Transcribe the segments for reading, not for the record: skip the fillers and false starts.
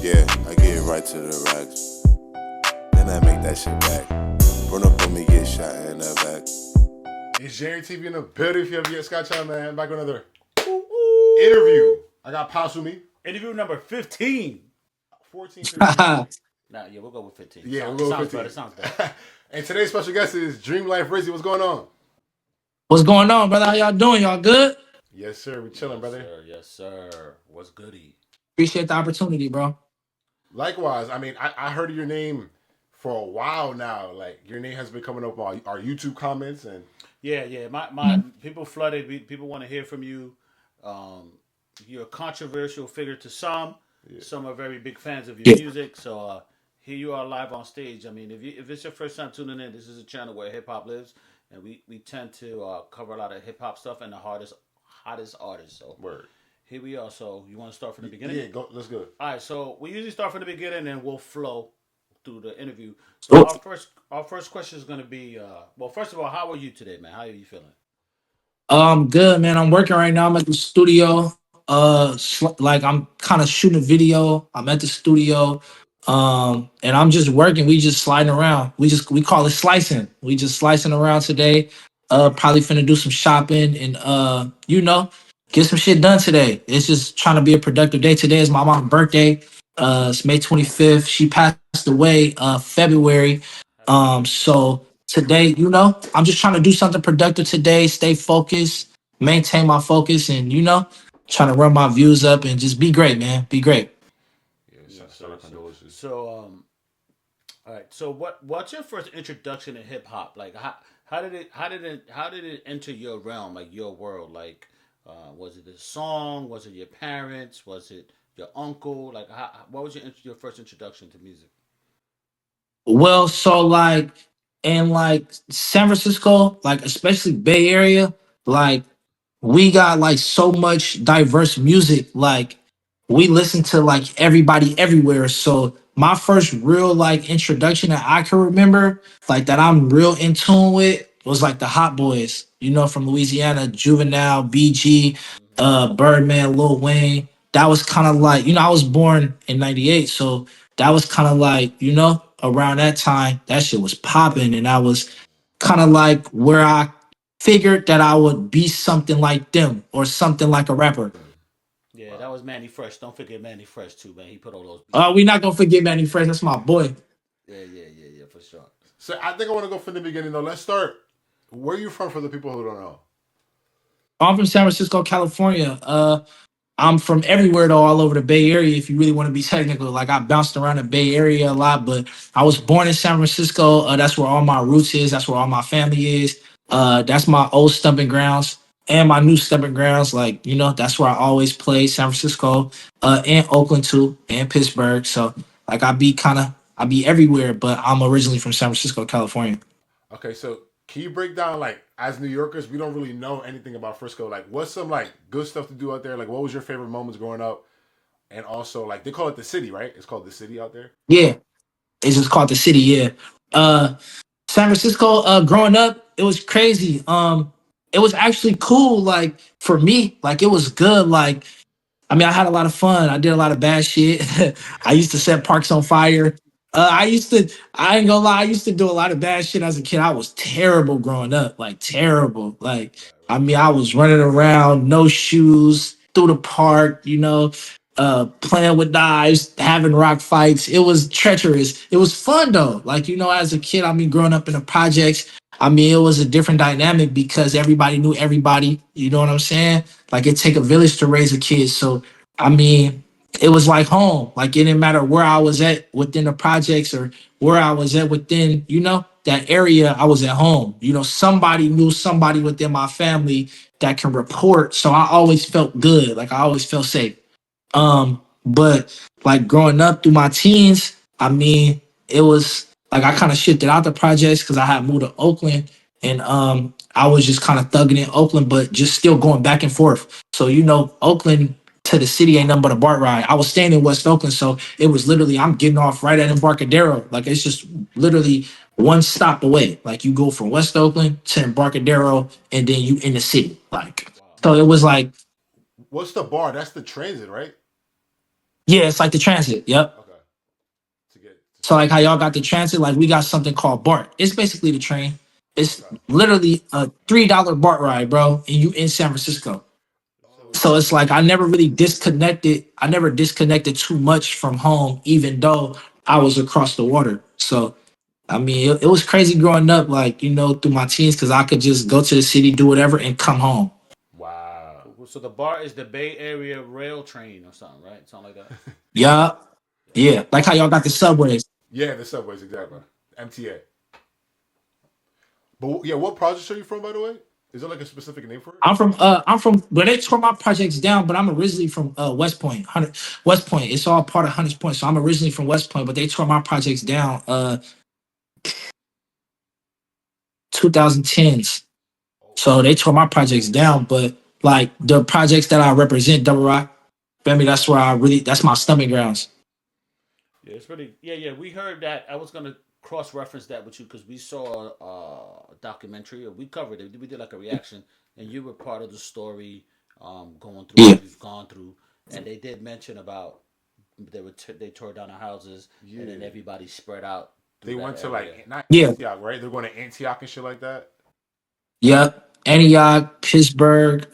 Yeah, I get right to the racks. Then I make that shit back. Run up on me, get shot in the back. It's Jerry TV in the building. If you ever get Scott Channel, man, back with another interview. I got Pops with me. Interview number 15. 14, 15. Nah, yeah, we'll go with 15. Yeah, we'll go with 15. Sounds better. And today's special guest is Dreamlife Rizzy. What's going on? What's going on, brother? How y'all doing? Y'all good? Yes, sir. We chilling, brother. Yes, sir. What's goody? Appreciate the opportunity, bro. Likewise. I mean, I heard your name for a while now. Like, your name has been coming up on our YouTube comments. And Yeah. My people flooded. People want to hear from you. You're a controversial figure to some. Yeah. Some are very big fans of your music. So here you are live on stage. I mean, if it's your first time tuning in, this is a channel where hip hop lives, and we tend to cover a lot of hip hop stuff and the hottest artists. So word. Here we are. So you want to start from the beginning? Yeah, let's go. All right. So we usually start from the beginning, and we'll flow through the interview. So our first question is going to be, well, first of all, how are you today, man? How are you feeling? Good, man. I'm working right now. I'm at the studio. Like I'm kind of shooting a video. I'm at the studio. And I'm just working. We just sliding around. We call it slicing. We just slicing around today. Probably finna do some shopping and get some shit done today. It's just trying to be a productive day. Today is my mom's birthday. It's May 25th. She passed away February. So today, I'm just trying to do something productive today, stay focused, maintain my focus, and trying to run my views up and just be great, man. Be great. So all right. So what's your first introduction to hip hop? Like how did it enter your realm, like your world? Like was it a song? Was it your parents? Was it your uncle? Like what was your first introduction to music? Well, so like in like San Francisco, like especially Bay Area, like we got like so much diverse music. Like we listen to like everybody everywhere. So my first real like introduction that I can remember, like that I'm real in tune with, was like the Hot Boys, from Louisiana, Juvenile, BG, Birdman, Lil Wayne. That was kind of like, I was born in '98, so that was kind of like, around that time, that shit was popping, and I was kind of like where I figured that I would be something like them or something like a rapper. Yeah, that was Manny Fresh. Don't forget Manny Fresh too, man. He put all those. We not gonna forget Manny Fresh. That's my boy. Yeah, for sure. So I think I want to go from the beginning though. Let's start. Where are you from for the people who don't know? I'm from San Francisco, California. I'm from everywhere though, all over the Bay Area. If you really want to be technical, like I bounced around the Bay Area a lot, but I was born in San Francisco. That's where all my roots is. That's where all my family is. That's my old stumping grounds and my new stumping grounds. Like that's where I always play. San Francisco, and Oakland too, and Pittsburgh. So like I be everywhere, but I'm originally from San Francisco, California. Okay, so can you break down, like, as New Yorkers, we don't really know anything about Frisco. Like, what's some like good stuff to do out there? Like, what was your favorite moments growing up? And also, like, they call it the city, right? It's called the city out there. Yeah, it's just called the city. Yeah. San Francisco, growing up, it was crazy. It was actually cool. Like for me, like it was good. Like, I mean, I had a lot of fun. I did a lot of bad shit. I used to set parks on fire. I ain't gonna lie, I used to do a lot of bad shit as a kid. I was terrible growing up, like terrible. Like, I mean, I was running around, no shoes, through the park, playing with knives, having rock fights. It was treacherous. It was fun though. Like, as a kid, I mean, growing up in the projects, I mean, it was a different dynamic because everybody knew everybody. You know what I'm saying? Like, it take a village to raise a kid. So, I mean, it was like home. Like, it didn't matter where I was at within the projects or where I was at within, that area. I was at home. Somebody knew somebody within my family that can report. So I always felt good. Like, I always felt safe. But like growing up through my teens, I mean, it was like I kind of shifted out the projects because I had moved to Oakland, and I was just kind of thugging in Oakland, but just still going back and forth. So Oakland to the city ain't nothing but a BART ride. I was staying in West Oakland, so it was literally I'm getting off right at Embarcadero. Like it's just literally one stop away. Like you go from West Oakland to Embarcadero, and then you in the city. Like so, it was like What's the bar? That's the transit, right? Yeah, it's like the transit. Yep. Okay, to get to So like Central. how y'all got the transit, like we got something called BART. It's basically the train. It's Okay, literally a $3 BART ride, bro, and you in San Francisco. So oh, it's So it's like I never really disconnected. I never disconnected too much from home, even though I was across the water. So I mean, it was crazy growing up, like through my teens, because I could just go to the city, do whatever, and come home. wow. so the bar is the Bay Area Rail Train or something, right? Something like that. Yeah, Yeah. yeah. Like how y'all got the subways. Yeah, the subways exactly. MTA. But yeah, what projects are you from, by the way? Is there like a specific name for it? I'm from where they tore my projects down, but I'm originally from West Point. West Point. It's all part of Hunters Point. So I'm originally from West Point, but they tore my projects down 2010s. Oh So they tore my projects down, but like the projects that I represent, Double Rock, family, that's my stomach grounds. Yeah, it's really yeah. We heard that. I was gonna cross reference that with you because we saw a documentary or we covered it. We did like a reaction, and you were part of the story, going through Yeah. what you've gone through, and they did mention about they tore down the houses, and then yeah. everybody spread out They through that went to area. like not Yeah. Antioch, right? They're going to Antioch and shit like that. Yep. Antioch, Pittsburgh,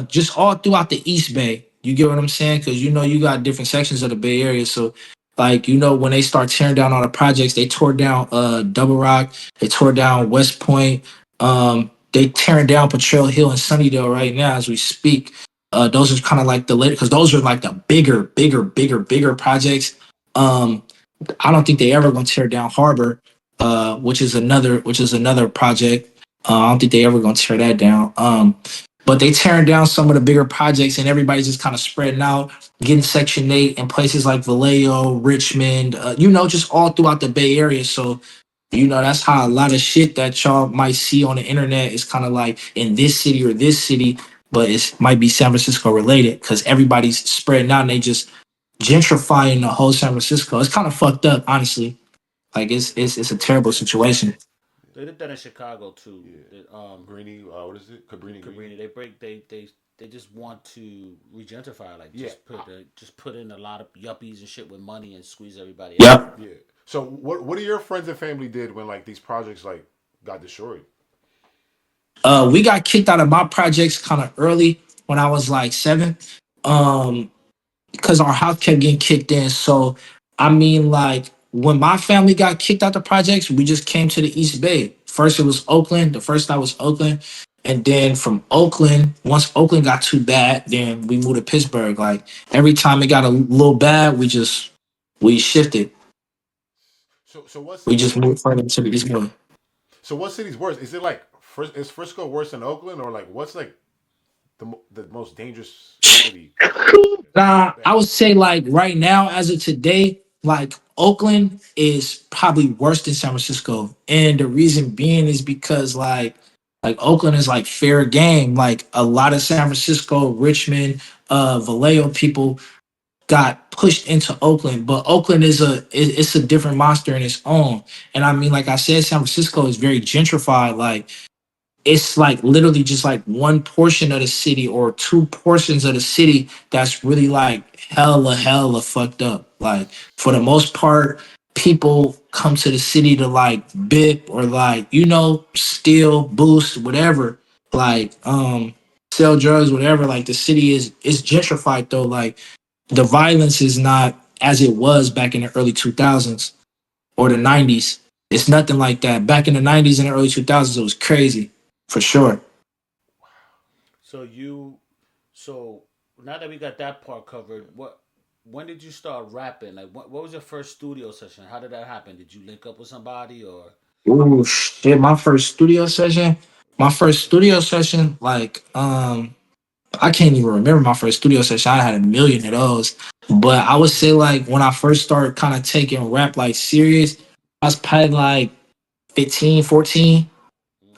just all throughout the East Bay. You get what I'm saying? Because you got different sections of the Bay Area. So, like, when they start tearing down all the projects, they tore down Double Rock, they tore down West Point, they tearing down Potrero Hill and Sunnydale right now as we speak. Those are kind of like the later because those are like the bigger projects. Um, I don't think they ever gonna tear down Harbor, which is another project. I don't think they ever gonna tear that down. But they tearing down some of the bigger projects, and everybody's just kind of spreading out, getting Section 8 in places like Vallejo, Richmond, just all throughout the Bay Area. So that's how a lot of shit that y'all might see on the internet is kind of like in this city or this city, but it might be San Francisco related because everybody's spreading out and they just gentrifying the whole San Francisco. It's kind of fucked up, honestly. Like it's a terrible situation. They did that in Chicago too. Yeah. The Greeny, what is it? Cabrini Green. Cabrini, they just want to regentrify, like Yeah, just put in a lot of yuppies and shit with money and squeeze everybody out. Yep. yeah. So what do your friends and family did when like these projects like got destroyed? We got kicked out of my projects kind of early when I was like 7. Um, because our house kept getting kicked in. So I mean, like when my family got kicked out the projects, we just came to the East Bay. First it was Oakland. The first night was Oakland. And then from Oakland, once Oakland got too bad, then we moved to Pittsburgh. Like every time it got a little bad, we shifted. So what We cities? just moved further to the East Bay. So what cities worse? Is it like is Frisco worse than Oakland, or like what's like the most dangerous city? Nah, I would say like right now, as of today, like Oakland is probably worse than San Francisco, and the reason being is because like Oakland is like fair game. Like a lot of San Francisco, Richmond, Vallejo people got pushed into Oakland, but Oakland it's a different monster in its own. And I mean, like I said, San Francisco is very gentrified. Like it's like literally just like one portion of the city or two portions of the city that's really like hella fucked up. Like for the most part, people come to the city to like bip or like, steal, boost, whatever. Like sell drugs, whatever. Like the city is gentrified though. Like the violence is not as it was back in the early 2000s or the 90s. It's nothing like that. Back in the 90s and the early 2000s, it was crazy for sure. So so now that we got that part covered, when did you start rapping? Like, what was your first studio session? How did that happen? Did you link up with somebody or? Ooh, shit. My first studio session, like, I can't even remember my first studio session. I had a million of those. But I would say, like, when I first started kind of taking rap, like, serious, I was probably like 15, 14.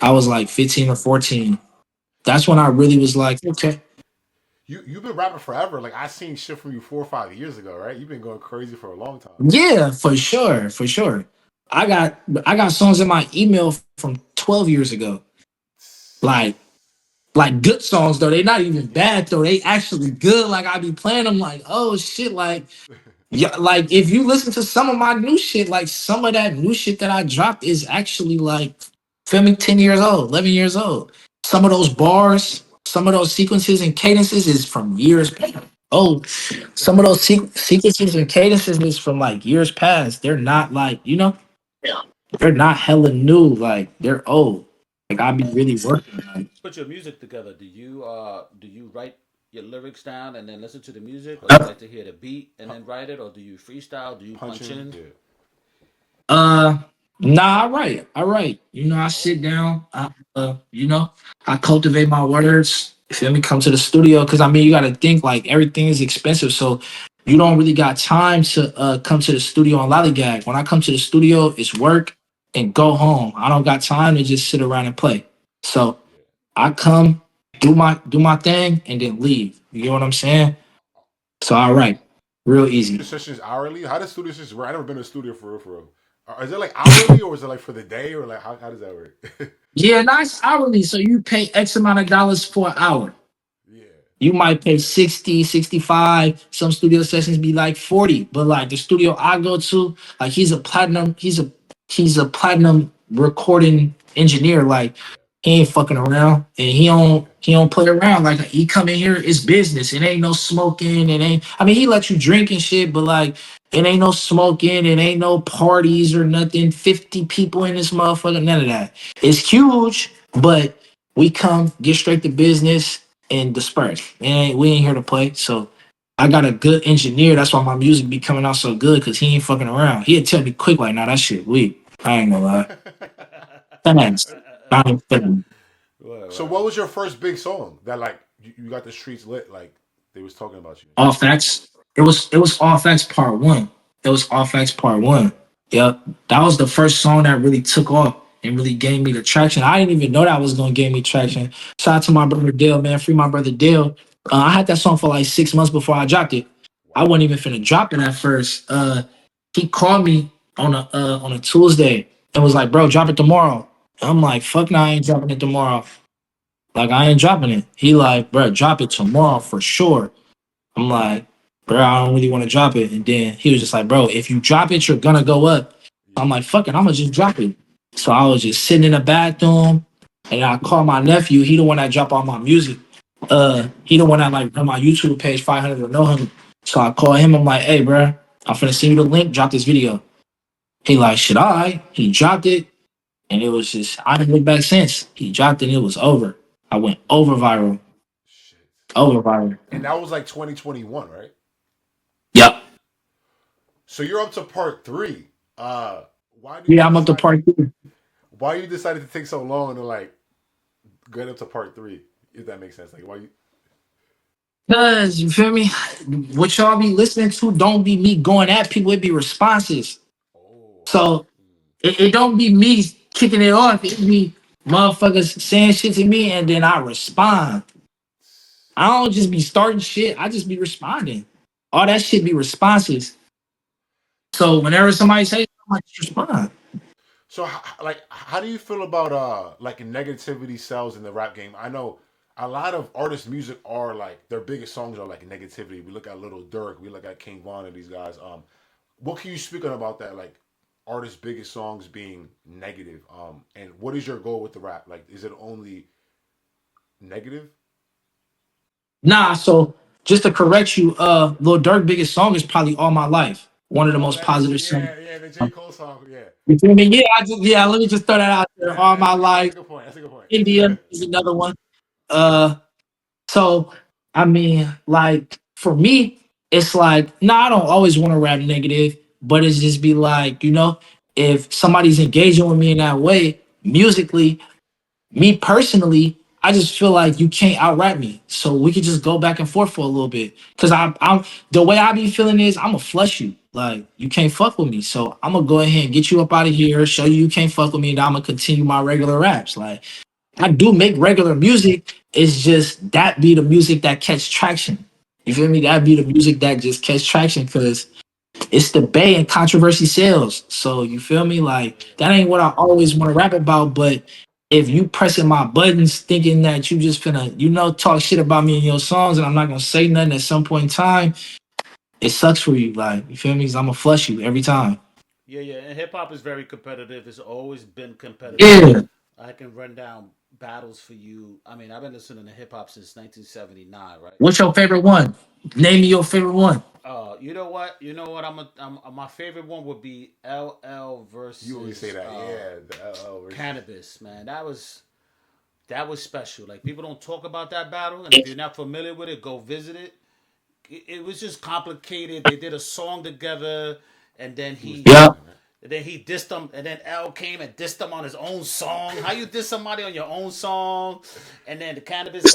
I was like 15 or 14. That's when I really was like, okay. You've been rapping forever. Like I seen shit from you 4 or 5 years ago, right? You've been going crazy for a long time. Yeah, for sure, for sure. I got songs in my email from 12 years ago. Like like good songs though. They not even bad though. They actually good. Like I be playing them like, oh shit, like yeah, like if you listen to some of my new shit, like some of that new shit that I dropped is actually like feel me, 10 years old, 11 years old. Some of those bars, some of those sequences and cadences is from years past. Oh, some of those sequences and cadences is from like years past. They're not like, you know, they're not hella new. Like they're old. Like I be really working. Like, Put your music together. Do you write your lyrics down and then listen to the music, or you uh, like to hear the beat and then write it, or do you freestyle? Do you punch Punching, in? yeah. Uh, nah, I write. I write. You know, I sit Oh, down. You know, I cultivate my words. You feel me? Come to the studio because I mean, you got to think like everything is expensive, so you don't really got time to come to the studio and lollygag. When I come to the studio, it's work and go home. I don't got time to just sit around and play. So Yeah. I come, do my thing, and then leave. You get what I'm saying? So I write real Studio easy. sessions hourly? How does studio sessions work? I never been to a studio for real, for real. Is it like hourly or is it like for the day or like how does that work? Yeah, nice hourly. So you pay X amount of dollars for an hour. Yeah. You might pay 60, 65. Some studio sessions be like 40. But like the studio I go to, like he's a platinum recording engineer. Like Yeah. he ain't fucking around and he don't play around. Like he come in here, it's business. It ain't no smoking. It ain't I mean he let you drink and shit, but like it ain't no smoking, it ain't no parties or nothing. 50 people in this motherfucker, none of that. It's huge, but we come, get straight to business and disperse. And we ain't here to play. So I got a good engineer. That's why my music be coming out so good because he ain't fucking around. He'd tell me quick, like, nah, that shit weak. I ain't gonna lie. Thanks. I ain't feeling it. right, So right. what was your first big song that like you got the streets lit like they was talking about you and shit? Offax. It was Offax part one. It was Offax part one. Yep. That was the first song that really took off and really gave me the traction. I didn't even know that was gonna give me traction. Shout out to my brother Dale, man. Free my brother Dale. I had that song for like 6 months before I dropped it. I Wow. wasn't even finna drop it at first. He called me on a Tuesday and was like, bro, drop it tomorrow. I'm like, fuck no, I ain't dropping it tomorrow. Like I ain't dropping it. He like, bro, drop it tomorrow for sure. I'm like, bro, I don't really want to drop it. And then he was just like, bro, if you drop it, you're gonna go up. I'm Yeah. like, fuck it, I'm gonna just drop it. So I was just sitting in the bathroom and I called my nephew. He the one that dropped all my music. He the one that like run my YouTube page 500 to know him. So I called him. I'm like, hey, bro, I'm finna send you the link. Drop this video. He like, shit, all right. He dropped it, and it was just I didn't look back since. He dropped it, and it was over. I went over viral, Shit. over viral. And that was like 2021, right? Yep. So you're up to part three. Why did you Yeah, I'm up to decide? part two. Why you decided to take so long to like get up to part three? If that makes sense, like why you? Cause you feel me? What y'all be listening to don't be me going at people, it be responses. Oh, okay. So it don't be me kicking it off. It be motherfuckers saying shit to me and then I respond. I don't just be starting shit, I just be responding. All that shit be responses. So whenever somebody says something, I just respond. So, like, how do you feel about like negativity sells in the rap game? I know a lot of artists' music are like their biggest songs are like negativity. We look at Little Durk, we look at King Von and these guys. What can you speak on about that? Like, artists' biggest songs being negative. And what is your goal with the rap? Like, is it only negative? Nah, so just to correct you, Lil Durk biggest song is probably All My Life. One of the Oh, most that is positive songs. yeah, the J Cole song, yeah. You feel me? Yeah, let me just throw that out there. All My That's Life. a good point. That's a good point. India is another one. Uh, so I mean, like for me, it's like, I don't always want to rap negative, but it's just be like, if somebody's engaging with me in that way, musically, me personally, I just feel like you can't out rap me. So we could just go back and forth for a little bit. Cause I'm the way I be feeling is I'm gonna flush you. Like you can't fuck with me. So I'm gonna go ahead and get you up out of here, show you can't fuck with me, and I'm gonna continue my regular raps. Like I do make regular music. It's just that be the music that catch traction. You feel me? That be the music that just catch traction because it's the bay and controversy sales. So you feel me? Like Yeah. that ain't what I always want to rap about, but if you pressing my buttons thinking that you just finna, talk shit about me in your songs and I'm not gonna say nothing at some point in time, it sucks for you. Like, you feel me? 'Cause I'm gonna flush you every time. Yeah, yeah. And hip hop is very competitive. It's always been competitive. Yeah. I can run down battles for you. I mean, I've been listening to hip hop since 1979, right? What's your favorite one? Name me your favorite one. You know what? You know what? My favorite one would be LL You always say versus that, yeah. The LL versus. Cannabis. Man, that was special. Like people don't talk about that battle, and if you're not familiar with it, go visit it. It was just complicated. They did a song together, and then He was he Yeah. dancing, right? and then he dissed him, and then L came and dissed him on his own song. How you diss somebody on your own song? And then the Cannabis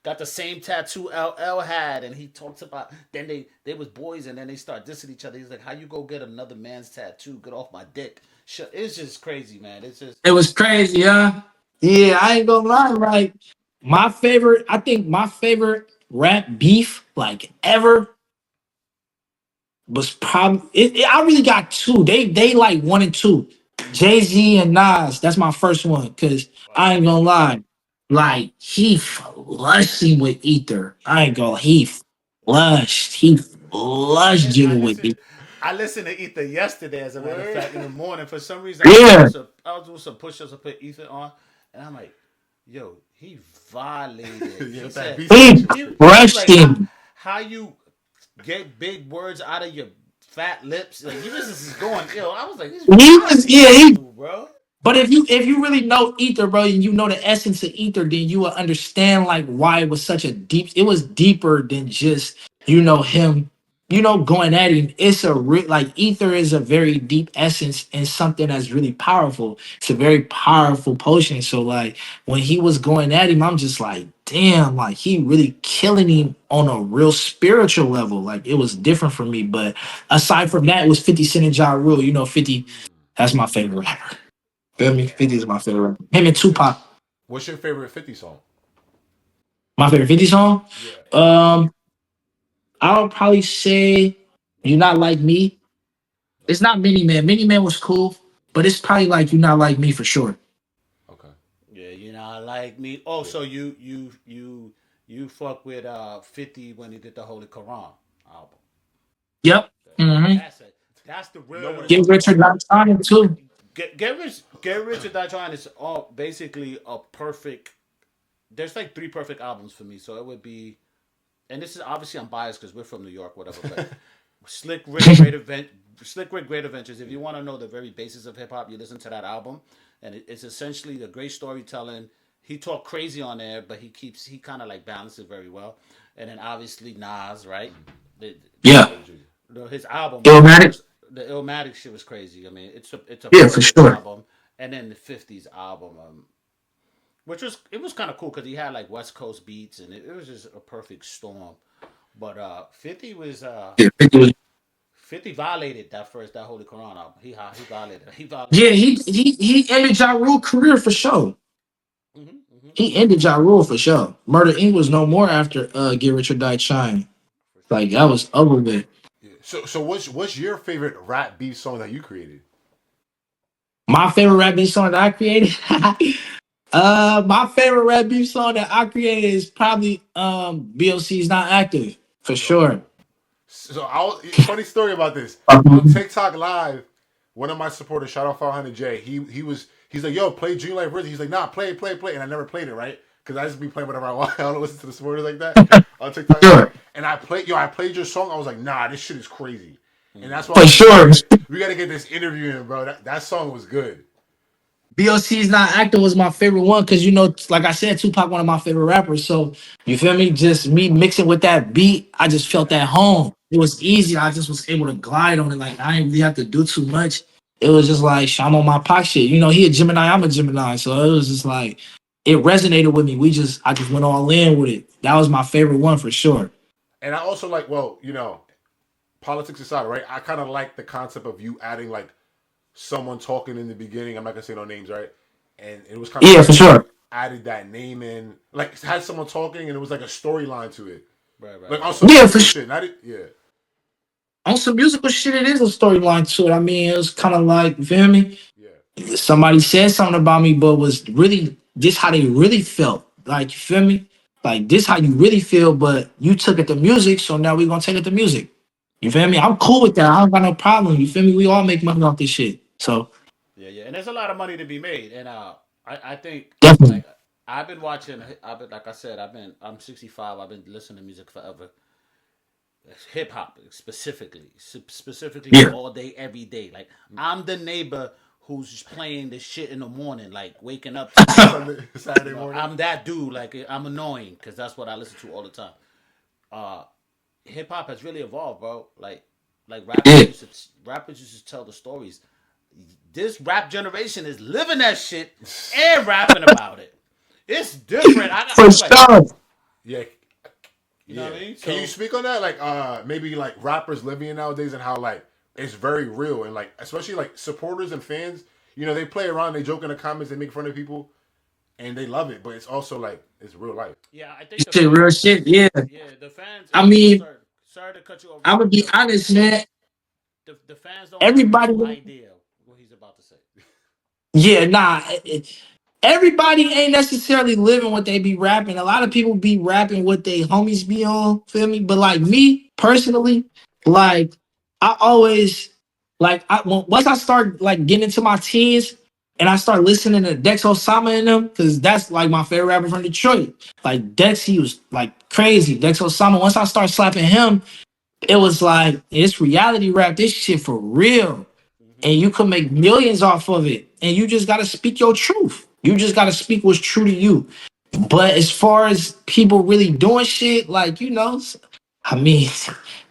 got the same tattoo LL had, and he talks about then they was boys, and then they start dissing each other. He's like, "How you go get another man's tattoo? Get off my dick!" It's just crazy, man. It's just It was crazy, huh? Yeah, I ain't gonna lie. Like, I think my favorite rap beef, like, ever was probably I really got two. They like one and two. Jay-Z and Nas. That's my first one. Cause I ain't gonna lie. Like, he flushed with Ether. I ain't gonna he flushed. He flushed I Jigga with listened. Ether. I listened to Ether yesterday, as a matter of Word. fact, in the morning. For some reason, Yeah. I was doing some push-ups. I put Ether on, and I'm like, "Yo, he violated." Yeah, He with that said, beat He section. "He was crushed like, how him. how you get big words out of your fat lips? Like you just is going ill." I was like, "He's He was, violating yeah, this he dude, bro." But if you really know Ether, bro, and you know the essence of Ether, then you will understand like why it was such a deep. It was deeper than just him, going at him. It's a like Ether is a very deep essence and something that's really powerful. It's a very powerful potion. So like when he was going at him, I'm just like, damn, like he really killing him on a real spiritual level. Like it was different for me. But aside from that, it was 50 Cent and Ja Rule. 50, that's my favorite rapper. Feel me? 50 is my favorite rapper. Him and What's your Tupac. What's your favorite 50 song? My favorite 50 song. Yeah. Um, I'll probably say "You Not Like Me." It's not Mini Man. Mini Man was cool, but it's probably like "You Not Like Me" for sure. Okay. Yeah, you know, like me. Oh, so you fuck with 50 when he did the Holy Quran album. Yep. Mm-hmm. That's it. That's the You know what real it's Get talking Richard about? Not Trying too. get rich or die trying is all basically a perfect. There's like three perfect albums for me, so it would be, and this is obviously I'm biased because we're from New York, whatever. But Slick Rick Great Adventures. If you want to know the very basis of hip hop, you listen to that album, and it's essentially the great storytelling. He talked crazy on there, but he kind of like balances very well. And then obviously Nas, right? The, Yeah. OG. his album Illmatic. was the Illmatic shit was crazy. I mean, it's a Yeah, for perfect sure. album. And then the '50s album, which was kind of cool because he had like West Coast beats, and it was just a perfect storm. But 50 was Yeah, 50 was. 50 violated that Holy Quran album. He violated. He Yeah, violated that he shit. he he ended Ja Rule career for sure. He ended Ja Rule for sure. Murder Inc. was no more after Get Rich or Die Trying. For Like sure. that was over with. Yeah. So what's your favorite rap beef song that you created? My favorite rap beef song that I created. My favorite rap beef song that I created is probably BLC's Not Active for Okay. sure. So funny story about this. On TikTok Live, one of my supporters, shout out 500J, he's like, yo, play Dreamlife Rizzy. He's like, nah, play. And I never played it, right? Because I just be playing whatever I want. I don't listen to the supporters like that on TikTok Live. Sure. And I played your song. I was like, nah, this shit is crazy. And that's why I For was like, sure. we gotta get this interview in, bro. That song was good. BLC's Not Active was my favorite one because like I said, Tupac one of my favorite rappers. So you feel me? Just me mixing with that beat, I just felt Yeah. at home. It was easy. I just was able to glide on it. Like I didn't really have to do too much. It was just like I'm on my pop shit. He a Gemini, I'm a Gemini. So it was just like it resonated with me. I just went all in with it. That was my favorite one for sure. And I also like, well, politics aside, right? I kind of like the concept of you adding like someone talking in the beginning. I'm not gonna say no names, right? And it was kind of Yeah, cool for how you sure. added that name in, like had someone talking, and it was like a storyline to it, Right, right, like on right. some Yeah, for musical sure. shit. Not it, yeah, On some musical shit, it is a storyline to it. I mean, it was kind of like, you feel me? yeah. somebody said something about me, but was really this how they really felt. Like you feel me? Like this how you really feel, but you took it to music, so now we gonna take it to music. You feel me? I'm cool with that. I don't got no problem. You feel me? We all make money off this shit. So Yeah, yeah, and there's a lot of money to be made, and I think definitely. like I've been watching. I've been like I said, I'm 65. I've been listening to music forever. Hip hop specifically, specifically Yeah. all day, every day. Like I'm the neighbor who's playing this shit in the morning, like waking up to it. Sunday, Saturday morning. I'm that dude. Like I'm annoying because that's what I listen to all the time. Uh, Hip hop has really evolved, bro. Like Yeah. rappers used to tell the stories. This rap generation is living that shit and rapping about it. It's different. For I'm like, sure. Yeah, you know yeah. what I mean? Can you So speak on that? Like, maybe like rappers living nowadays and how like it's very real and like especially like supporters and fans. You know, they play around, they joke in the comments, they make fun of people, and they love it. But it's also like it's real life. yeah, I think This the shit real fans, shit. Yeah. yeah, the fans. I I'm mean, sorry, sorry to cut you off, I'm real gonna quick, be yo. honest, man. The fans don't have Everybody, no idea what he's about to say. yeah, nah. Everybody ain't necessarily living what they be rapping. A lot of people be rapping what they homies be on, feel me? But like me personally, like I always like once I start like getting into my teens and I start listening to Dex Osama and them, because that's like my favorite rapper from Detroit. Like Dex, he was like crazy. Dex Osama. Once I start slapping him, it was like it's reality rap. This shit for real, and Hmm. you can make millions off of it. And you just gotta speak your truth. You just gotta speak what's true to you. But as far as people really doing shit, like I mean,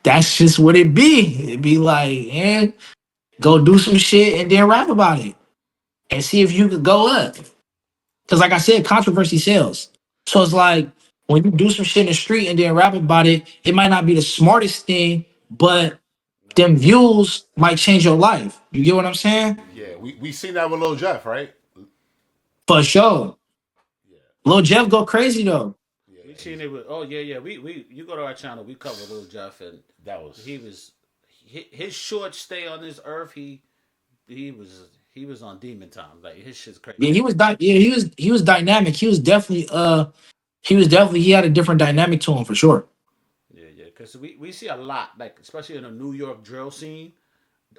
that's just what it be. It be like, and go do some shit and then rap about it and see if you could go up. Because like I said, controversy sells. So it's like when you do some shit in the street and then rap about it, it might not be the smartest thing, but No. them views might change your life. You get what I'm saying? Yeah, we seen that with Lil Jeff, right? For sure. Yeah, Lil Jeff go crazy though. yeah, We seen he's it with. Oh yeah, yeah. We you go to our channel. We cover Lil Jeff, and that was he was his short stay on this earth. He was he was on demon time. Like his shit's Yeah, crazy. he was dynamic. He was definitely he had a different dynamic to him for sure. Yeah, yeah. Because we see a lot, like especially in the New York drill scene.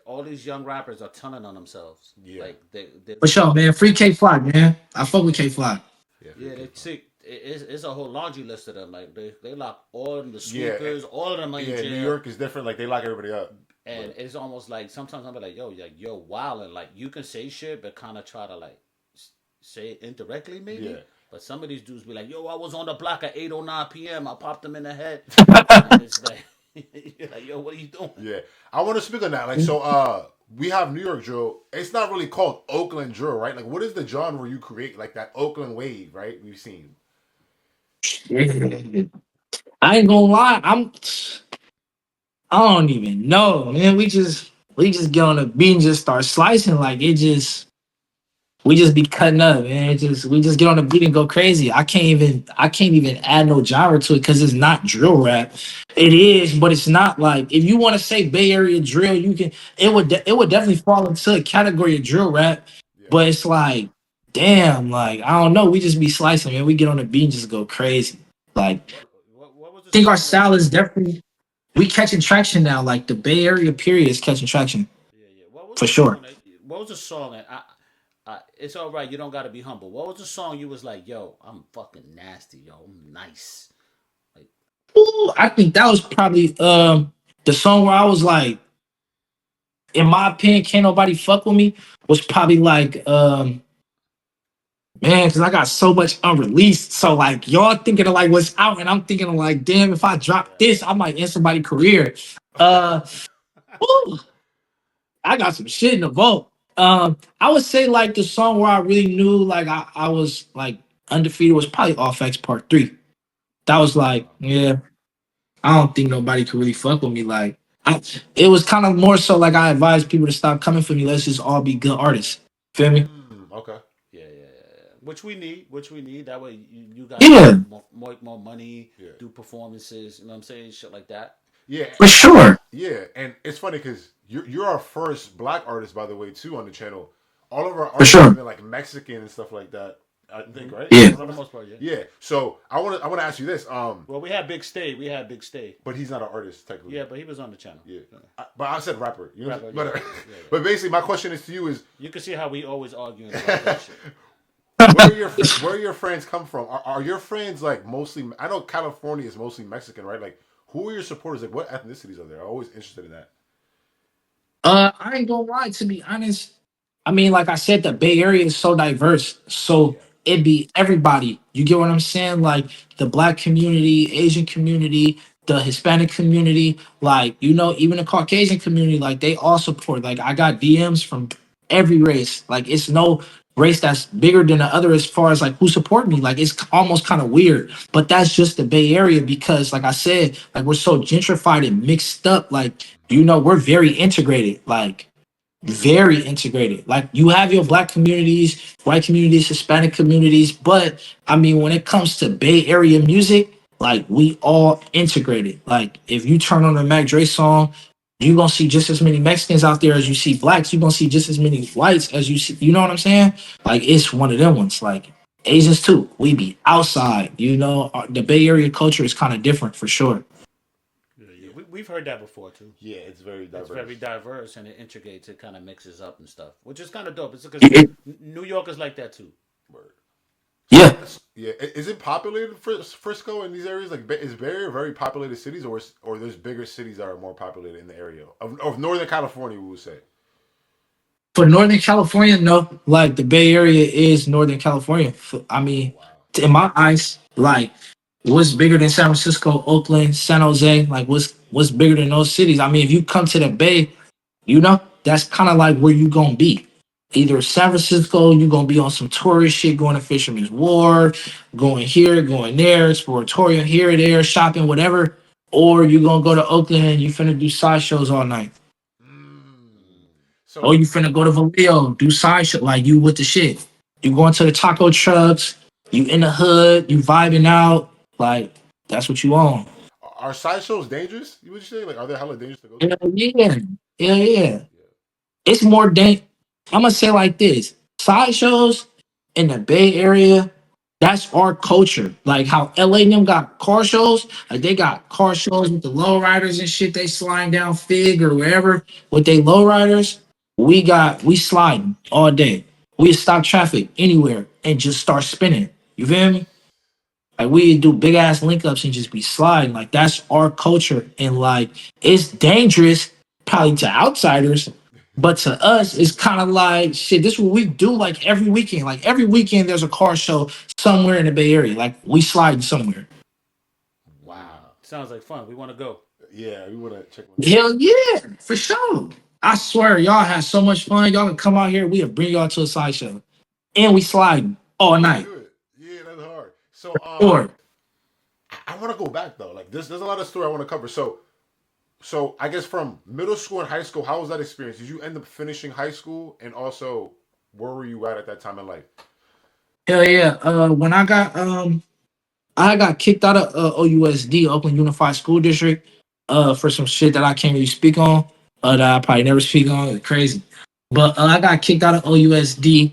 All these young rappers are telling on themselves. yeah, Like they For sure, man. Free K Fly, man. I fuck with K Fly. yeah, yeah, they take it's a whole laundry list of them. Like they lock all of them, the yeah, sweepers, all of them are in yeah. New jail. York is different. Like they lock everybody up. And But it's almost like sometimes I'm like, yo, like you're wild, and like you can say shit, but kind of try to like say it indirectly, maybe. yeah, But some of these dudes be like, yo, I was on the block at 8:09 p.m. I popped them in the head, and it's like, you're like, yo, what are you doing? yeah. I want to speak on that. Like so, we have New York drill. It's not really called Oakland drill, right? Like, what is the genre you create? Like that Oakland wave, right? We've seen. I ain't gonna lie. I don't even know, man. We just get on the beat and just start slicing. Like it just we just be cutting up, man. We just get on the beat and go crazy. I can't even add no genre to it because it's not drill rap. It is, but it's not like if you want to say Bay Area drill, you can. It would definitely fall into a category of drill rap, Yeah. but it's like, damn, like I don't know. We just be slicing, man. We get on the beat and just go crazy. Like I What was the think our song that? style is definitely we catching traction now. Like the Bay Area period is catching traction Yeah, yeah. What was for the sure. song that? What was the song that? It's all right. You don't got to be humble. What was the song you was like, yo, I'm fucking nasty, yo, I'm nice. Like, Ooh, I think that was probably the song where I was like, in my opinion, can't nobody fuck with me was probably like man, because I got so much unreleased. So like y'all thinking of like what's out, and I'm thinking of like, damn, if I drop this, I might end somebody's career. Uh ooh, I got some shit in the vault. I would say like the song where I really knew like I was like undefeated was probably Offax Part 3. That was like, yeah, I don't think nobody could really fuck with me. Like, it was kind of more so like I advised people to stop coming for me. Let's just all be good artists. Feel me? Okay. yeah, yeah, yeah, yeah. Which we need. That way you guys can Yeah, make more money, Yeah. do performances. You know what I'm saying? Shit like that. Yeah. for sure. Yeah, and it's funny because you're our first black artist, by the way, too, on the channel. all of our For artists have sure. been like Mexican and stuff like that. I think, right? Yeah. For the most part, yeah. Yeah. So I want to ask you this. Well, we had Big Stay. We had Big Stay. But he's not an artist technically. Yeah, but he was on the channel. Yeah. But I said rapper. You know. Rapper, But yeah, yeah. but basically, my question is to you is You can see how we always arguing about that shit. where your friends come from? Are your friends like mostly? I know California is mostly Mexican, right? Like, who are your supporters? Like, what ethnicities are there? I'm always interested in that. I ain't gonna lie, to be honest. I mean, like I said, the Bay Area is so diverse. So Yeah. it be everybody. You get what I'm saying? Like the black community, Asian community, the Hispanic community, like, even the Caucasian community, like they all support. Like I got DMs from every race. Like it's no race that's bigger than the other as far as like who support me. Like it's almost kind of weird. But that's just the Bay Area because like I said, like we're so gentrified and mixed up. Like, we're very integrated. Like very integrated. Like you have your black communities, white communities, Hispanic communities, but I mean when it comes to Bay Area music, like we all integrated. Like if you turn on a Mac Dre song, you're gonna see just as many Mexicans out there as you see blacks. You're gonna see just as many whites as you see. You know what I'm saying? Like it's one of them ones. Like Asians too. We be outside. The Bay Area culture is kind of different for sure. Yeah. We've heard that before too. Yeah, it's very diverse. It's very diverse and it integrates. It kind of mixes up and stuff, which is kind of dope. It's because It- New York is like that too. Word. yeah. Yeah, is it populated Frisco in these areas? Like, is Bay Area very populated cities, or there's bigger cities that are more populated in the area of Northern California? We would say. For Northern California, no. Like the Bay Area is Northern California. I mean, Wow. in my eyes, like what's bigger than San Francisco, Oakland, San Jose? Like what's bigger than those cities? I mean, if you come to the Bay, that's kind of like where you gonna be. Either San Francisco, you gonna be on some tourist shit, going to Fisherman's Wharf, going here, going there, exploratorium here, there, shopping, whatever. Or you gonna go to Oakland and you finna do side shows all night. Mm. Oh, So you finna go to Vallejo, do side shit like you with the shit. You going to the taco trucks, you in the hood, you vibing out, like that's what you on. are side shows dangerous? You would say like are they hella dangerous to go to? Hell yeah, yeah, yeah. Yeah. It's more I'm gonna say like this: side shows in the Bay Area, that's our culture. Like how LA and them got car shows, like they got car shows with the lowriders and shit. They sliding down Fig or wherever with they lowriders. We sliding all day. We stop traffic anywhere and just start spinning. You feel me? Like we do big ass link ups and just be sliding. Like that's our culture. And like it's dangerous probably to outsiders, but to us, it's kind of like shit. This is what we do like every weekend. Like every weekend there's a car show somewhere in the Bay Area. Like we slide somewhere. Wow. Sounds like fun. We want to go. Yeah, we want to check. Hell yeah, for sure. I swear, y'all had so much fun. Y'all can come out here. We'll bring y'all to a sideshow. And we slide all Let's night. do it. Yeah, that's hard. So Or I want to go back though. Like there's a lot of story I want to cover. So I guess from middle school and high school, how was that experience? Did you end up finishing high school, and also where were you at that time in life? hell yeah. When I got kicked out of OUSD, Oakland Unified School District, for some shit that I can't really speak on, that I probably never speak on. It's crazy. But I got kicked out of OUSD,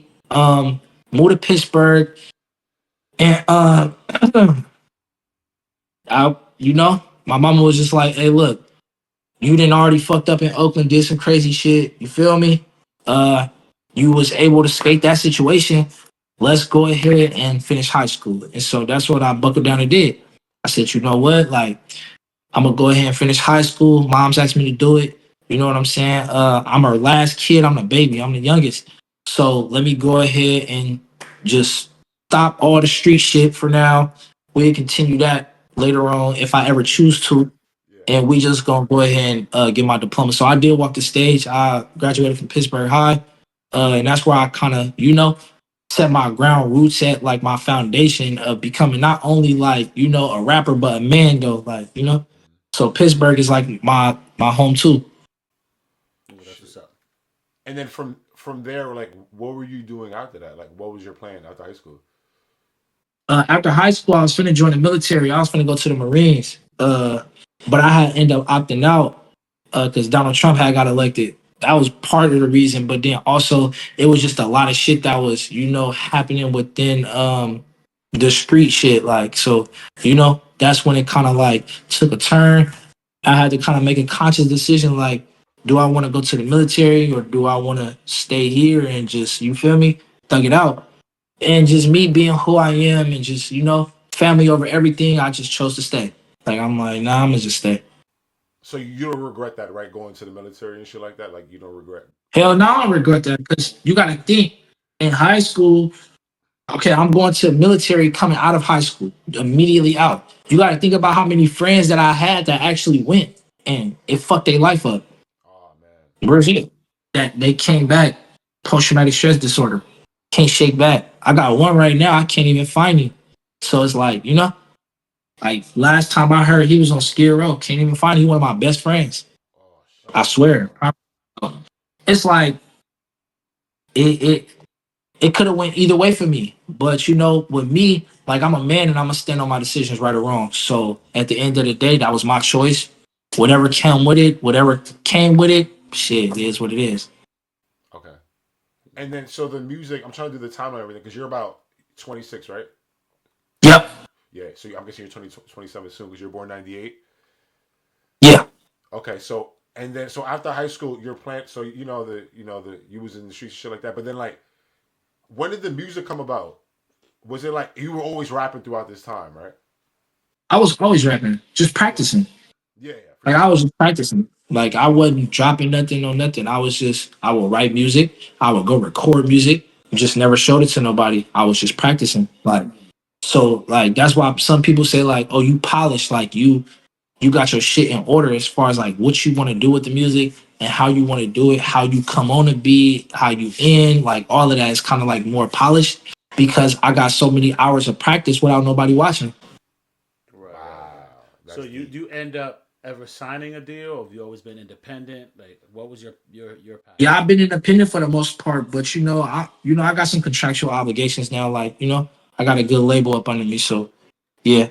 moved to Pittsburgh, and my mama was just like, "Hey, look, you didn't already fucked up in Oakland, did some crazy shit. You feel me? Uh, you was able to skate that situation. Let's go ahead and finish high school." And so that's what I buckled down and did. I said, you know what? Like, I'm gonna go ahead and finish high school. Mom's asked me to do it. You know what I'm saying? I'm her last kid. I'm the baby. I'm the youngest. So let me go ahead and just stop all the street shit for now. We'll continue that later on if I ever choose to. Yeah. And we just gonna go ahead and get my diploma. So I did walk the stage. I graduated from Pittsburgh High, and that's where I kind of, set my ground roots at like my foundation of becoming not only like a rapper but a man though, like so Pittsburgh is like my home too. Ooh, that's what's up. And then from there, like, what were you doing after that? Like, what was your plan after high school? After high school I was finna join the military. I was finna go to the Marines, but I had ended up opting out because Donald Trump had got elected that was part of the reason. But then also it was just a lot of shit that was, happening within the street shit. Like, so, that's when it kind of like took a turn. I had to kind of make a conscious decision like, do I want to go to the military or do I want to stay here and just, you feel me, thug it out? And just me being who I am and just, family over everything, I just chose to stay. Like, I'm like, nah, I'm gonna just stay. So you don't regret that, right? Going to the military and shit like that. Like you don't regret. Hell no, I don't regret that because you got to think in high school, okay, I'm going to military coming out of high school, immediately out. You got to think about how many friends that I had that actually went and it fucked their life up. Oh man. Where's it? That they came back, post traumatic stress disorder. Can't shake back. I got one right now. I can't even find him. So it's like, like last time I heard he was on Skid Row. Can't even find him. He one of my best friends. Oh I shit. swear. It's like it it could have went either way for me. But with me, like I'm a man and I'm gonna stand on my decisions right or wrong. So at the end of the day, that was my choice. Whatever came with it, shit, it is what it is. Okay. And then so the music. I'm trying to do the timeline and everything because you're about 26, right? Yep. Yeah. So I'm guessing you're 27 soon because you're born 98. Yeah. Okay. So and then so after high school, you're playing. So the you was in the streets and shit like that. But then like, when did the music come about? Was it like you were always rapping throughout this time, right? I was always rapping, just practicing. Yeah, yeah, for Like sure. I was just practicing. Like I wasn't dropping nothing on nothing. I would write music. I would go record music. Just never showed it to nobody. I was just practicing. Like so, like that's why some people say like, "Oh, you polished. Like you got your shit in order as far as like what you want to do with the music and how you want to do it, how you come on the beat, how you end. Like all of that is kind of like more polished because I got so many hours of practice without nobody watching. Right, right, right. Wow, So that's you deep. do you end up ever signing a deal, or have you always been independent? Like, what was your path? Yeah, I've been independent for the most part, but I got some contractual obligations now. Like, I got a good label up under me, so yeah.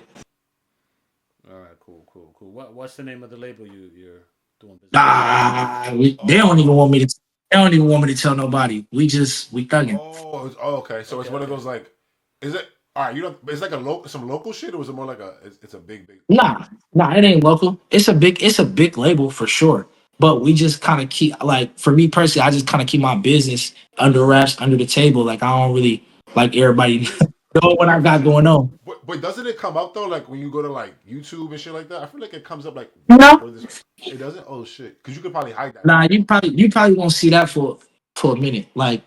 All right, cool, cool, cool. What's the name of the label you're doing business with? They don't even Oh, want me to. They don't even want me to tell nobody. We thugging. oh, okay. So it's Okay, one of okay. those like, is it? All right, you know, it's like some local shit, or was it more like it's a big? Nah, it ain't local. It's a big label for sure. But we just kind of keep like for me personally, I just kind of keep my business under wraps, under the table. Like I don't really like everybody know what I Yeah, for got sure. going on. But doesn't it come up though? Like when you go to like YouTube and shit like that, I feel like it comes up like You know? or this. It doesn't. Oh shit, because you could probably hide that Nah, shit. you probably won't see that for a minute. Like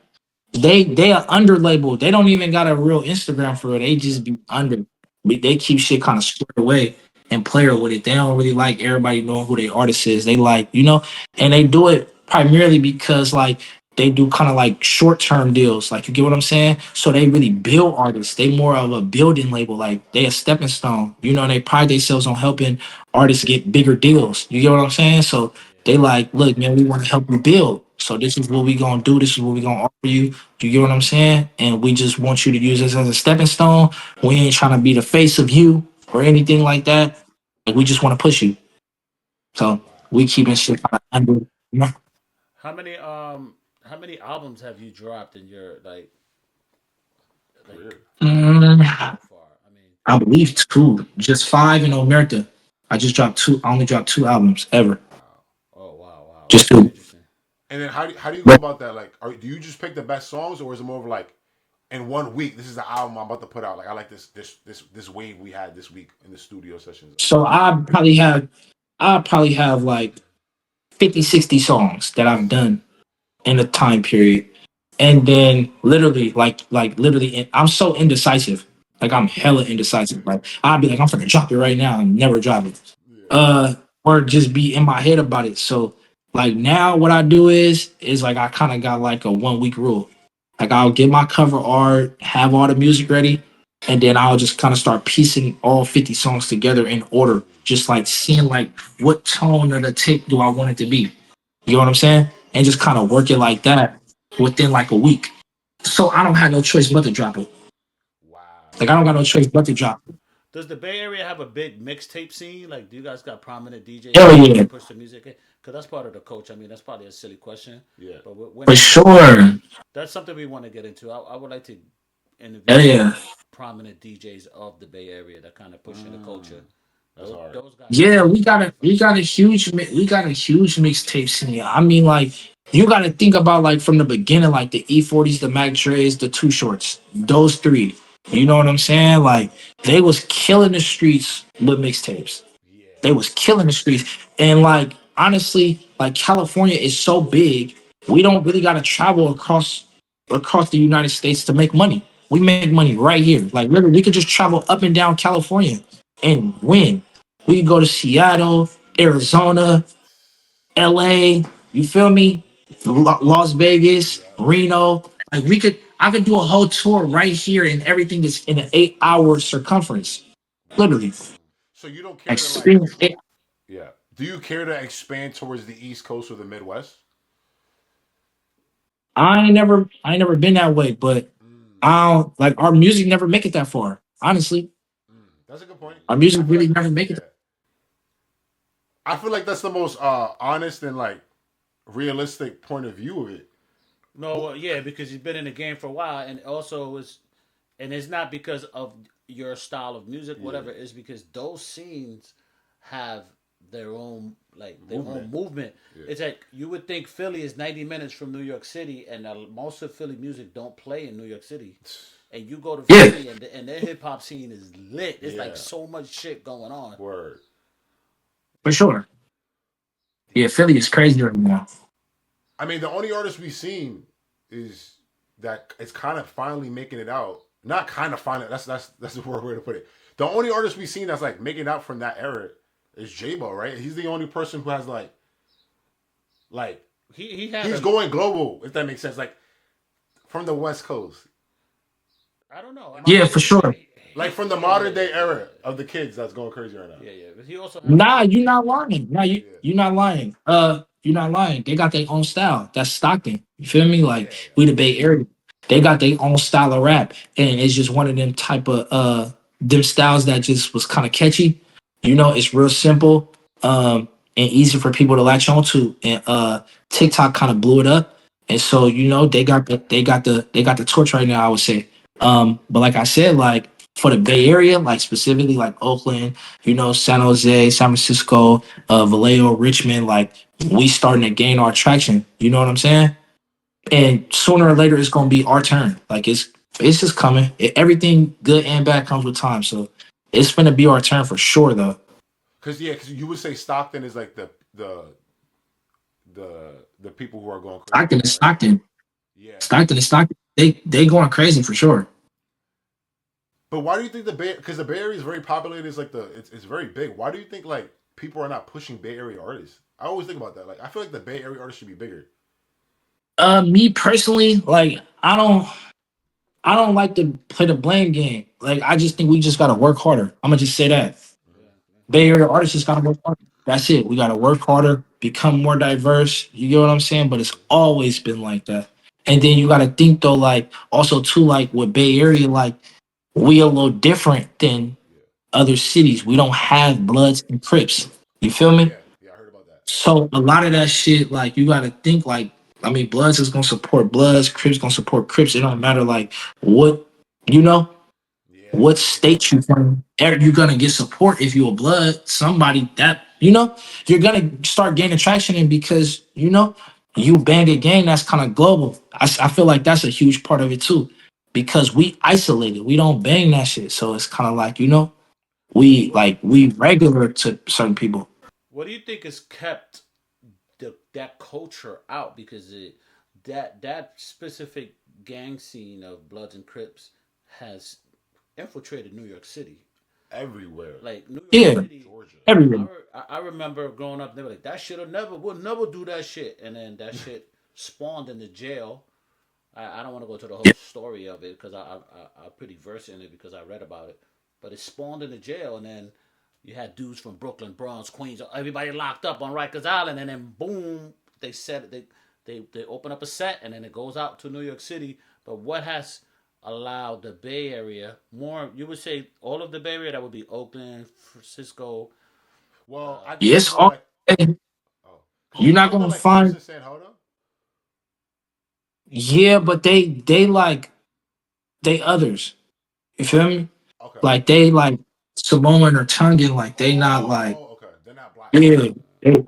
they are under label. They don't even got a real Instagram for it. They just be under. They keep shit kind of squared away and player with it. They don't really like everybody knowing who their artist is. They like, and they do it primarily because like they do kind of like short term deals. Like you get what I'm saying? So they really build artists. They more of a building label. Like they a stepping stone. And they pride themselves on helping artists get bigger deals. You get what I'm saying? So they Yeah. like, look, man, we want to help you build. So this is what we gonna do. This is what we gonna offer you. You get what I'm saying? And we just want you to use this as a stepping stone. We ain't trying to be the face of you or anything like that. Like we just want to push you. So Wow. we keeping shit kind of under. How many how many albums have you dropped in your like Career. so Mm, far? I mean, I believe two, just five in Omerta. I just dropped two. I only dropped two albums ever. Wow. oh wow, wow, Just very two. interesting. And then how do you go about that? Like, do you just pick the best songs, or is it more of like in 1 week, this is the album I'm about to put out. Like I like this wave we had this week in the studio sessions. So I probably have like 50, 60 songs that I've done in a time period. And then literally, I'm so indecisive. Like I'm hella indecisive. Like I'll be like, I'm gonna drop it right now and never drop it. Yeah. Or just be in my head about it. So like now what I do is like I kind of got like a 1 week rule. Like I'll get my cover art, have all the music ready, and then I'll just kind of start piecing all 50 songs together in order. Just like seeing like what tone of the tape do I want it to be. You know what I'm saying? And just kind of work it like that within like a week. So I don't have no choice but to drop it. Wow. Like I don't got no choice but to drop it. Does the Bay Area have a big mixtape scene? Like, do you guys got prominent DJs Hell that yeah, really push the music? Because that's part of the culture. I mean, that's probably a silly question, Yeah. but we're for not gonna. sure. That's something we want to get into. I would like to Hell interview yeah. prominent DJs of the Bay Area that kind of pushing the culture. That's hard. Those guys are Yeah, really dope. we got a huge mixtape scene. I mean, like you got to think about like from the beginning, like the E40s, the Mac Dre's, the Two Shorts, those three. You know what I'm saying? Like they was killing the streets with mixtapes. They Yeah. was killing the streets, and like honestly, like California is so big, we don't really got to travel across the United States to make money. We make money right here. Like literally, we could just travel up and down California and win. We could go to Seattle, Arizona, LA, you feel me? Las Vegas, Yeah. Reno. Like I could do a whole tour right here and everything is in an 8 hour circumference. Literally. So you don't care to like, Experience it. yeah. Do you care to expand towards the East Coast or the Midwest? I ain't never been that way, but Mm, I don't like our music never make it that far. Honestly. that's a good point. Our music I feel really like, never make yeah. it. I feel like that's the most honest and like realistic point of view of it. No, well, yeah, because you've been in the game for a while, and also and it's not because of your style of music, Yeah. whatever. It's because those scenes have their own their own Movement. movement. Yeah. It's like you would think Philly is 90 minutes from New York City, and most of Philly music don't play in New York City. And you go to Yeah, Philly, and their hip hop scene is lit. It's Yeah. like so much shit going on. Word. for sure. Yeah, Philly is crazy right now. I mean, the only artist we've seen is that it's kind of finally making it out. Not kind of finally. That's the word way to put it. The only artist we've seen that's like making it out from that era is J-Bo, right? He's the only person who has like He had he's a going global, if that makes sense. Like from the West Coast, I don't know. I mean, Yeah, for sure. like from the yeah, yeah, modern yeah, day yeah, era of the kids that's going crazy right now. yeah, yeah. But he also has Nah, like you're not lying. Nah, Yeah, you're not lying. You're not lying. They got their own style. That's Stockton. You feel me? yeah, Like we the Bay Area. They got their own style of rap. And it's just one of them type of them styles that just was kind of catchy. You know, it's real simple, and easy for people to latch on to. And TikTok kind of blew it up. And so, you know, they got the torch right now, I would say. But like I said, like for the Bay Area, like specifically like Oakland, you know, San Jose, San Francisco, Vallejo, Richmond, like we starting to gain our traction. You know what I'm saying? And sooner or later, it's gonna be our turn. Like it's just coming. Everything good and bad comes with time. So it's gonna be our turn for sure, though. because you would say Stockton is like the people who are going crazy Stockton right is now, right? Stockton. Yeah. Stockton is Stockton. They going crazy for sure. But why do you think the Bay? Because the Bay Area is very populated. It's like it's very big. Why do you think like people are not pushing Bay Area artists? I always think about that. Like I feel like the Bay Area artists should be bigger. Me personally, like I don't like to play the blame game. Like I just think we just gotta work harder. I'm gonna just say that. Bay Area artists just gotta work harder. That's it. We gotta work harder, become more diverse. You get what I'm saying? But it's always been like that. And then you gotta think though, like also too, like with Bay Area, like we a little different than other cities. We don't have Bloods and Crips. You feel me? Yeah, yeah, I heard about that. So a lot of that shit, like you gotta think like, I mean, Bloods is gonna support Bloods, Crips gonna support Crips. It don't matter like what, you know, Yeah, what that's a good state point. you from. You're gonna get support if you a Blood. Somebody that you know, you're gonna start gaining traction in because you know you bang a gang that's kind of global. I feel like that's a huge part of it too, because we isolated. We don't bang that shit, so it's kind of like you know What we regular to certain people. What do you think has kept that culture out? Because that specific gang scene of Bloods and Crips has infiltrated New York City. Everywhere. Like New York Yeah, City, Georgia. everywhere. I remember growing up. They were like, "That shit'll never, we'll never do that shit," and then that shit spawned in the jail. I don't want to go to the whole Yeah, story of it because I'm pretty versed in it because I read about it. But it spawned in the jail, and then you had dudes from Brooklyn, Bronx, Queens, everybody locked up on Rikers Island, and then boom, they open up a set, and then it goes out to New York City. But what has allow the Bay Area more. You would say all of the Bay Area, that would be Oakland, Francisco. Well, I guess Yes, more all like, oh, because you're you not count that gonna like Paris find. and San Hodo. Yeah, but they like they others. You feel me? Okay. Like they like Samoan or Tongan. Like they not like Okay. They're not black. Okay. yeah, they-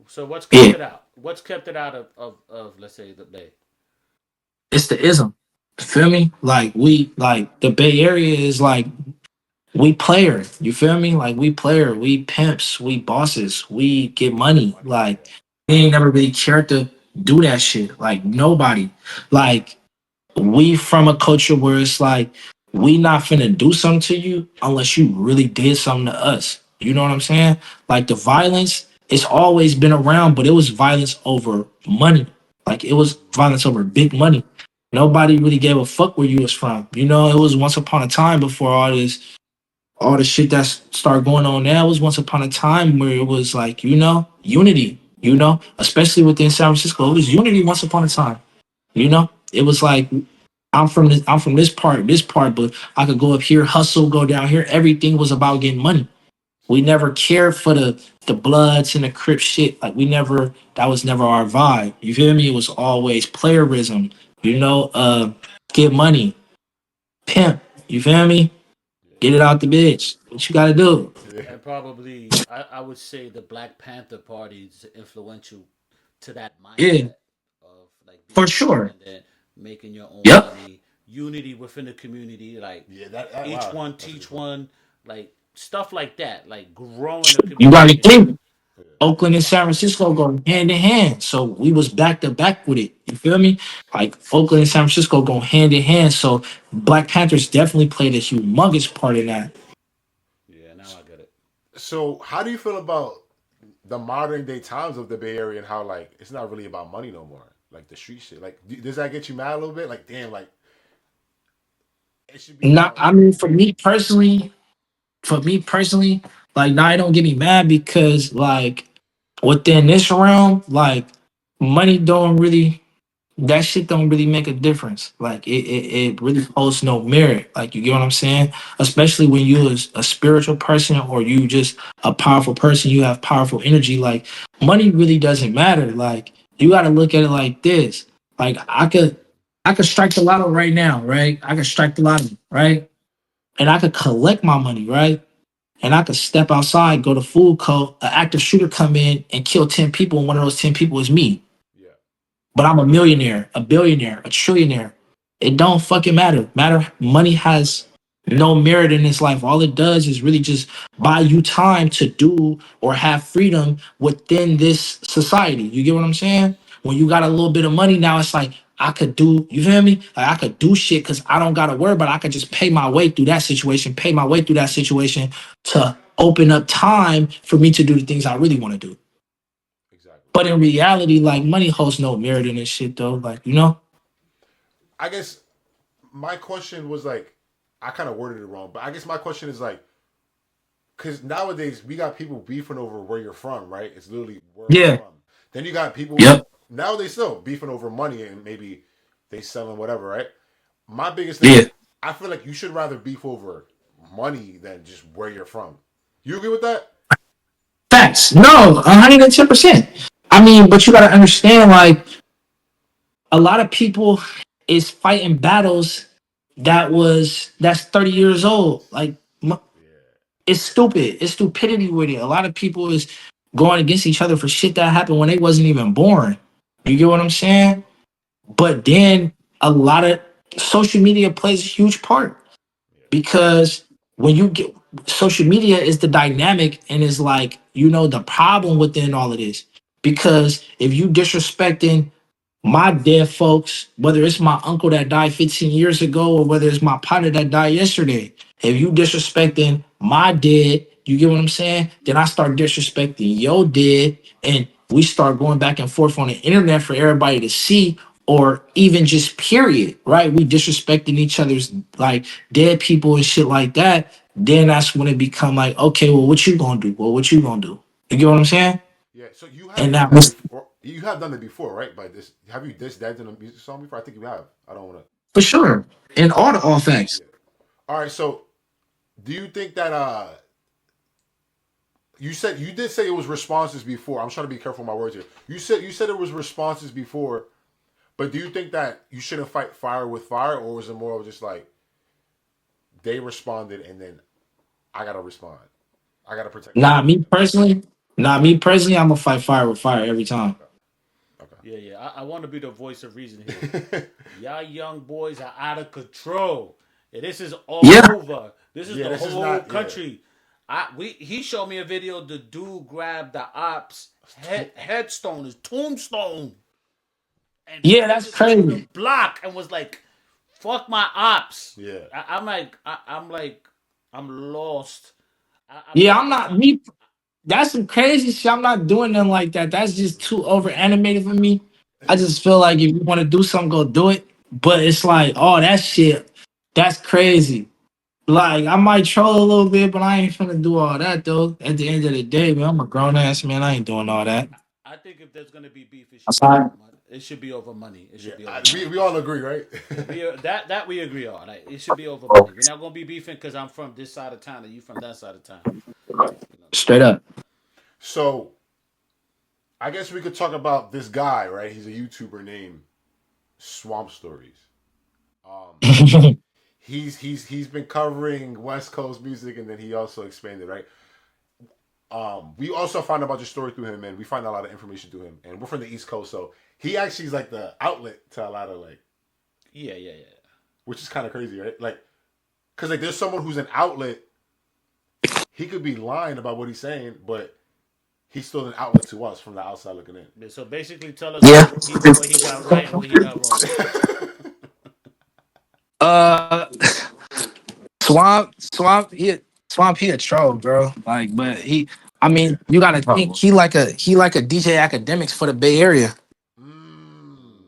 So what's kept yeah. it out? What's kept it out of let's say the Bay? It's the ism. You feel me? Like we like the Bay Area is like we player. You feel me? Like we player. We pimps. We bosses. We get money. Money. Like Yeah. we ain't never really cared to do that shit. Like nobody. Like we from a culture where it's like we not finna do something to you unless you really did something to us. You know what I'm saying? Like the violence, it's always been around, but it was violence over money. Like it was violence over big money. Nobody really gave a fuck where you was from. You know, it was once upon a time before all the shit that started going on now. It was once upon a time where it was like, you know, unity, you know, especially within San Francisco. It was unity once upon a time. You know, it was like I'm from this part, but I could go up here, hustle, go down here. Everything was about getting money. We never cared for the Bloods and the Crip shit. Like we never, that was never our vibe. You feel me? It was always playerism. You know, get money, pimp. You feel me? Get it out the bitch. What you gotta do? Yeah. And probably I would say the Black Panther Party is influential to that Yeah, mindset of like for being sure. independent, making your own Yep. money, unity within the community, like Yeah. That each wow. one That's a good teach point. one, like stuff like that, like growing the You gotta community. think. Yeah. Oakland and San Francisco go hand in hand. So we was back to back with it. You feel me? Like Oakland and San Francisco go hand in hand. So Black Panthers definitely played a humongous part in that. Yeah, now I get it. So, how do you feel about the modern day times of the Bay Area and how like it's not really about money no more? Like the street shit. Like, does that get you mad a little bit? Like, damn, like it should be Not, about. I mean, for me personally, like, now, it don't get me mad because, like, within this realm, like, money don't really that shit don't really make a difference. Like it really holds no merit. Like you get what I'm saying? Especially when you is a spiritual person or you just a powerful person, you have powerful energy. Like money really doesn't matter. Like you gotta look at it like this. Like I could strike the lotto right now, right? I could strike the lotto, right? And I could collect my money, right? And I could step outside, go to food court, an active shooter come in and kill 10 people, and one of those 10 people is me, Yeah, but I'm a millionaire, a billionaire, a trillionaire. It don't fucking matter. Money has no merit in this life. All it does is really just buy you time to do or have freedom within this society. You get what I'm saying? When you got a little bit of money now, it's like I could do, you feel me? Like I could do shit because I don't gotta worry, but I could just pay my way through that situation, pay my way through that situation to open up time for me to do the things I really want to do. exactly. But in reality, like money holds no merit in this shit though. Like, you know? I guess my question was like, I kind of worded it wrong, but I guess my question is like, because nowadays we got people beefing over where you're from, right? It's literally where I'm Yeah. from. Then you got people Yep. nowadays still beefing over money and maybe they selling whatever, right? My biggest thing Yeah. is I feel like you should rather beef over money than just where you're from. You agree with that? Facts. No, 110%. I mean, but you gotta understand, like, a lot of people is fighting battles that's 30 years old. Like Yeah. it's stupid. It's stupidity with it. A lot of people is going against each other for shit that happened when they wasn't even born. You get what I'm saying? But then a lot of social media plays a huge part because when you get social media is the dynamic and is like, you know, the problem within all of this. Because if you disrespecting my dead folks, whether it's my uncle that died 15 years ago or whether it's my partner that died yesterday, if you disrespecting my dead, you get what I'm saying? Then I start disrespecting your dead, and we start going back and forth on the internet for everybody to see, or even just period, right? We disrespecting each other's like dead people and shit like that. Then that's when it become like, okay, well, what you gonna do? Well, what you gonna do? You get what I'm saying? Yeah. So you And have done that that was before. You have done it before, right? By this, have you dissed that in a music song before? I think you have. I don't want to. for sure. And all the Offax. Yeah. All right. So, do you think that you said you did say it was responses before? I'm trying to be careful with my words here. You said it was responses before, but do you think that you shouldn't fight fire with fire, or was it more of just like they responded and then I gotta respond? I gotta protect my Nah, peace. me personally, I'm gonna fight fire with fire every time. Okay. Yeah, yeah. I want to be the voice of reason here. Okay. Y'all young boys are out of control. And this is all Yeah, over. This is Yeah. the This is whole not. Yeah. country. He showed me a video. The dude grabbed the ops headstone, his tombstone, and yeah, took that's it to the crazy. block and was like, "Fuck my ops." Yeah. I'm lost. I'm Yeah, not. I'm not me. That's some crazy shit. I'm not doing nothing like that. That's just too over animated for me. I just feel like if you want to do something, go do it. But it's like, oh, that shit, that's crazy. Like, I might troll a little bit, but I ain't finna do all that though. At the end of the day, man, I'm a grown ass man. I ain't doing all that. I think if there's gonna be beef, it I'm should be over sorry. money. It should be over money. It Yeah. should be over money. We all agree, right? Yeah, that we agree on. Like, it should be over money. We're not gonna be beefing because I'm from this side of town and you from that side of town. You know. Straight up. So I guess we could talk about this guy, right? He's a YouTuber named Swamp Stories. Um, he's been covering West Coast music, and then he also expanded, right? We also find about your story through him, and we find a lot of information through him. And we're from the East Coast, so he actually is like the outlet to a lot of like, Yeah, yeah, yeah. which is kind of crazy, right? Like, because like there's someone who's an outlet, he could be lying about what he's saying, but he's still an outlet to us from the outside looking in. Yeah, so basically, tell us Yeah. what he got right and what he got wrong. Uh, Swamp, he a troll, bro. Like, but I mean, you gotta think he like a DJ Academics for the Bay Area. Mm.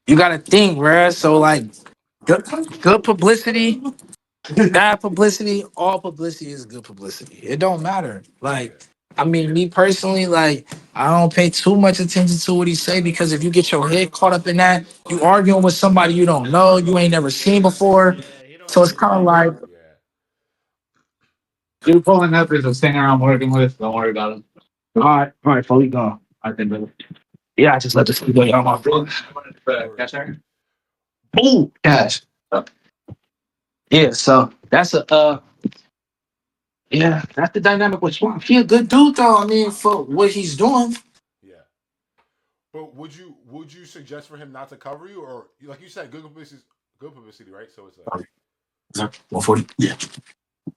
You gotta think, bro. So like, good, good publicity, bad publicity, all publicity is good publicity. It don't matter. Yeah. Like, I mean, me personally, like, I don't pay too much attention to what he say because if you get your head caught up in that, you arguing with somebody you don't know, you ain't never seen before. Yeah, he don't So know it's his kind of face. like, Yeah. You're pulling up is a singer I'm working with. Don't worry about him. all right, fully gone. I think that. Yeah, I just let this go on my phone. Cash there? Ooh, cash. Yeah, so that's that's the dynamic with Swamp. He a good dude though. I mean, for what he's doing. Yeah. But would you suggest for him not to cover you, or like you said, good publicity, right? So it's like 140. Yeah.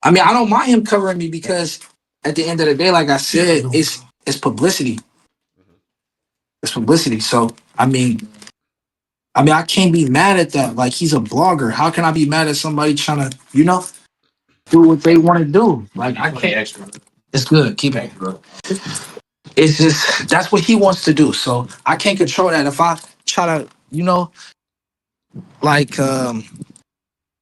I mean, I don't mind him covering me because at the end of the day, like I said, it's publicity. mhm. It's publicity. So I mean, I can't be mad at that. Like he's a blogger. How can I be mad at somebody trying to, do what they want to do? Like I can't. It's good. Keep it, bro. It's just that's what he wants to do. So I can't control that. If I try to, like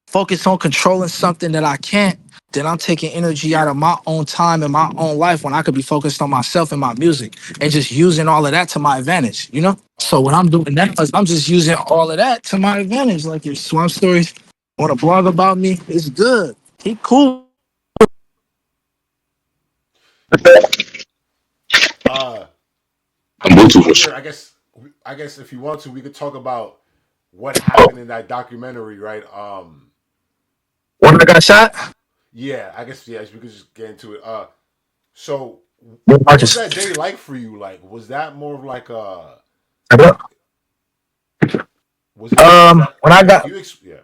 focus on controlling something that I can't, then I'm taking energy out of my own time and my own life when I could be focused on myself and my music and just using all of that to my advantage. So when I'm doing that, I'm just using all of that to my advantage. Like if Swamp Stories want to blog about me, it's good. He cool. uh I guess I wonder. I guess if you want to, we could talk about what happened in that documentary, right? When I got shot, Yeah, I guess yes, we could just get into it. So what was Marcus. that day like for you? Like, was that more of like a was it was that When I like got you yeah.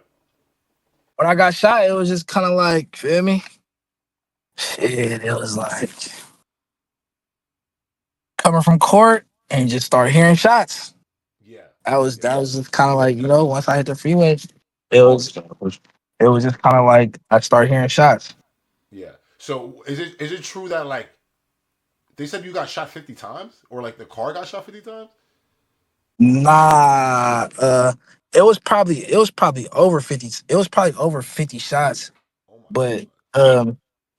when I got shot, it was just kind of like, feel me? Shit, it was like coming from court and just start hearing shots. Yeah. That was just kind of like, once I hit the freeway, it was it was just kind of like I start hearing shots. Yeah. So is it true that like they said you got shot 50 times, or like the car got shot 50 times? Nah, it was probably over 50. It was probably over 50 shots, Oh my but god.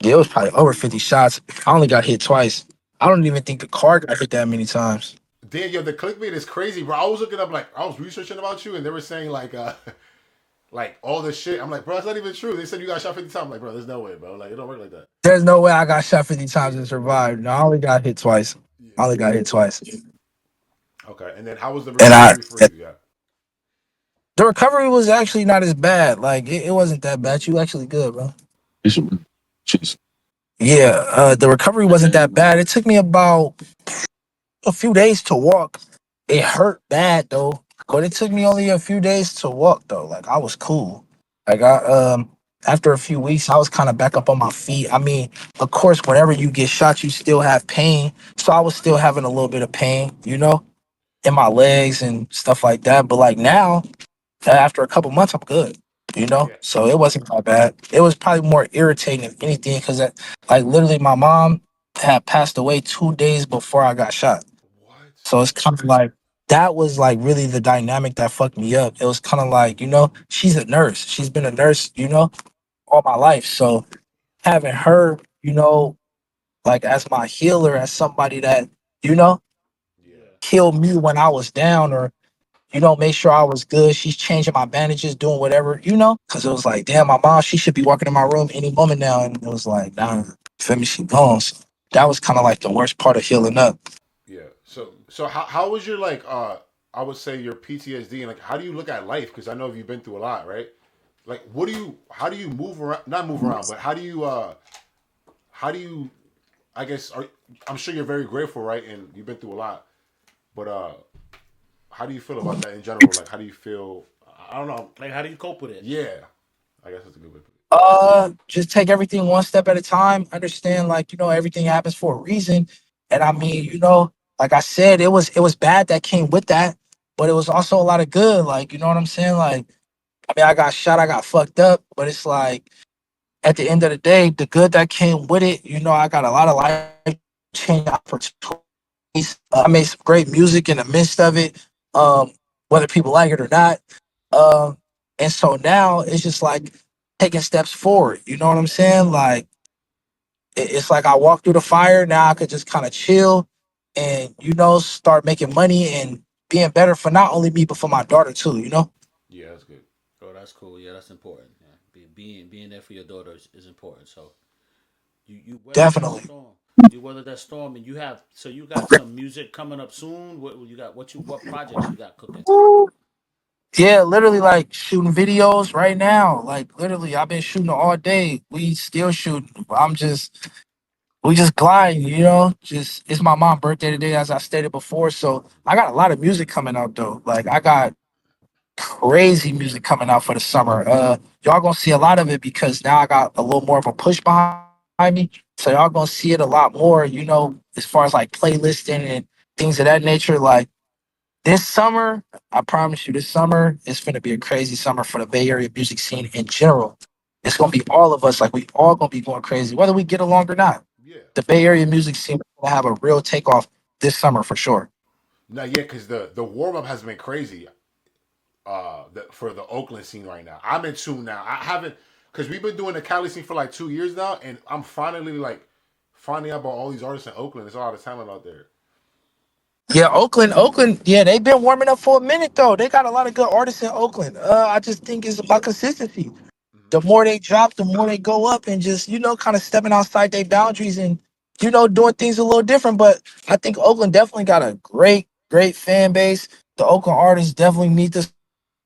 yeah, it was probably over 50 shots. I only got hit twice. I don't even think the car got hit that many times. Damn, yo, the clickbait is crazy, bro. I was looking up, like, I was researching about you, and they were saying, like, like all this shit. I'm like, bro, that's not even true. They said you got shot 50 times. I'm like, bro, there's no way, bro. Like, it don't work like that. There's no way I got shot 50 times and Yeah, survived. No, I only got hit twice. I only yeah. got hit twice. Okay, and then how was the And I recovery for you? Yeah. the recovery was actually not as bad. Like it wasn't that bad. You actually good, bro. Yeah, the recovery wasn't that bad. It took me about a few days to walk. It hurt bad though, but it took me only a few days to walk though. Like I was cool. Like I after a few weeks, I was kind of back up on my feet. I mean, of course, whenever you get shot, you still have pain. So I was still having a little bit of pain, in my legs and stuff like that. But like now, after a couple months, I'm good. Yeah. So it wasn't that bad. It was probably more irritating if anything, because like literally, my mom had passed away 2 days before I got shot. What? So it's kind of like that was like really the dynamic that fucked me up. It was kind of like, she's a nurse. She's been a nurse, all my life. So having her, like as my healer, as somebody that, you know, Yeah. healed me when I was down or, make sure I was good. She's changing my bandages, doing whatever, because it was like, damn, my mom, she should be walking in my room any moment now. And it was like, nah, feel me, she gone. So that was kind of like the worst part of healing up. Yeah. So how was your like I would say your PTSD and like how do you look at life? Because I know you've been through a lot, right? Like how do you move around? Not move around, but how do you I guess I'm sure you're very grateful, right? And you've been through a lot, but how do you feel about that in general? Like how do you feel? I don't know. Like, how do you cope with it? Yeah, I guess that's a good way to put Just take everything one step at a time. Understand, like, everything happens for a reason. And I mean, like I said, it was bad that came with that, but it was also a lot of good. Like, you know what I'm saying? Like, I mean, I got shot, I got fucked up, but it's like at the end of the day, the good that came with it, I got a lot of life changing opportunities. I made some great music in the midst of it, whether people like it or not. Um, and so now it's just like taking steps forward. You know what I'm saying? Like it's like I walked through the fire. Now I could just kind of chill and start making money and being better for not only me but for my daughter too. it. Yeah, that's good. Oh, that's cool. Yeah, that's important. Yeah. Being there for your daughter is important. So you weathered that Definitely. storm. You weathered that storm, and you got some music coming up soon. What you got? What projects you got cooking? Yeah, literally like shooting videos right now. Like literally, I've been shooting all day. We still shooting. We just gliding, Just it's my mom's birthday today, as I stated before. So I got a lot of music coming out though. Like I got crazy music coming out for the summer. Y'all gonna see a lot of it because now I got a little more of a push behind me. So y'all gonna see it a lot more, as far as like playlisting and things of that nature. Like this summer, I promise you, this summer is going to be a crazy summer for the Bay Area music scene in general. It's going to be all of us, like we all going to be going crazy, whether we get along or not. Yeah. The Bay Area music scene will have a real takeoff this summer for sure. No, yeah, because the warm up has been crazy. For the Oakland scene right now. I'm in tune now. I haven't because we've been doing the Cali scene for like 2 years now, and I'm finally like finding out about all these artists in Oakland. There's a lot of talent out there. Yeah, Oakland, yeah, they've been warming up for a minute though. They got a lot of good artists in Oakland. I just think it's about consistency. Hmm. The more they drop, the more they go up and just, kind of stepping outside their boundaries and, doing things a little different. But I think Oakland definitely got a great, great fan base. The Oakland artists definitely need to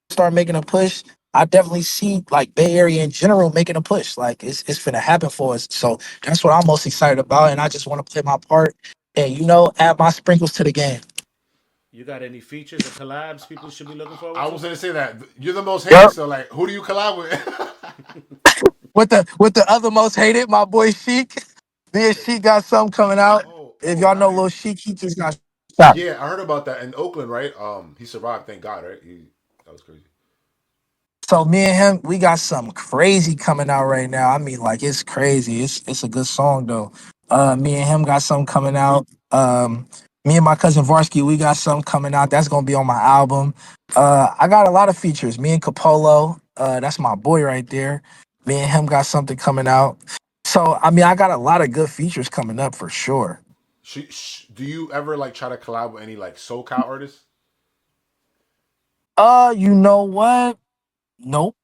start making a push. I definitely see like Bay Area in general making a push. Like it's gonna happen for us. So that's what I'm most excited about. And I just want to play my part and, add my sprinkles to the game. You got any features or collabs people should be looking forward I was to? gonna say that you're the most hated, Yep. so like, who do you collab with? With the other most hated, my boy Sheik. Me and Sheik got something coming out. If y'all know Lil Nice. Sheik, he just got shot. Yeah, I heard about that in Oakland, right? He survived, thank God, right? That was crazy. So me and him, we got something crazy coming out right now. I mean, like it's crazy. It's a good song though. Me and him got something coming out. Me and my cousin Varsky, we got something coming out. That's gonna be on my album. I got a lot of features. Me and Capolo, that's my boy right there. Me and him got something coming out. So I mean, I got a lot of good features coming up for sure. Do you ever like try to collab with any like SoCal artists? You know what? Nope.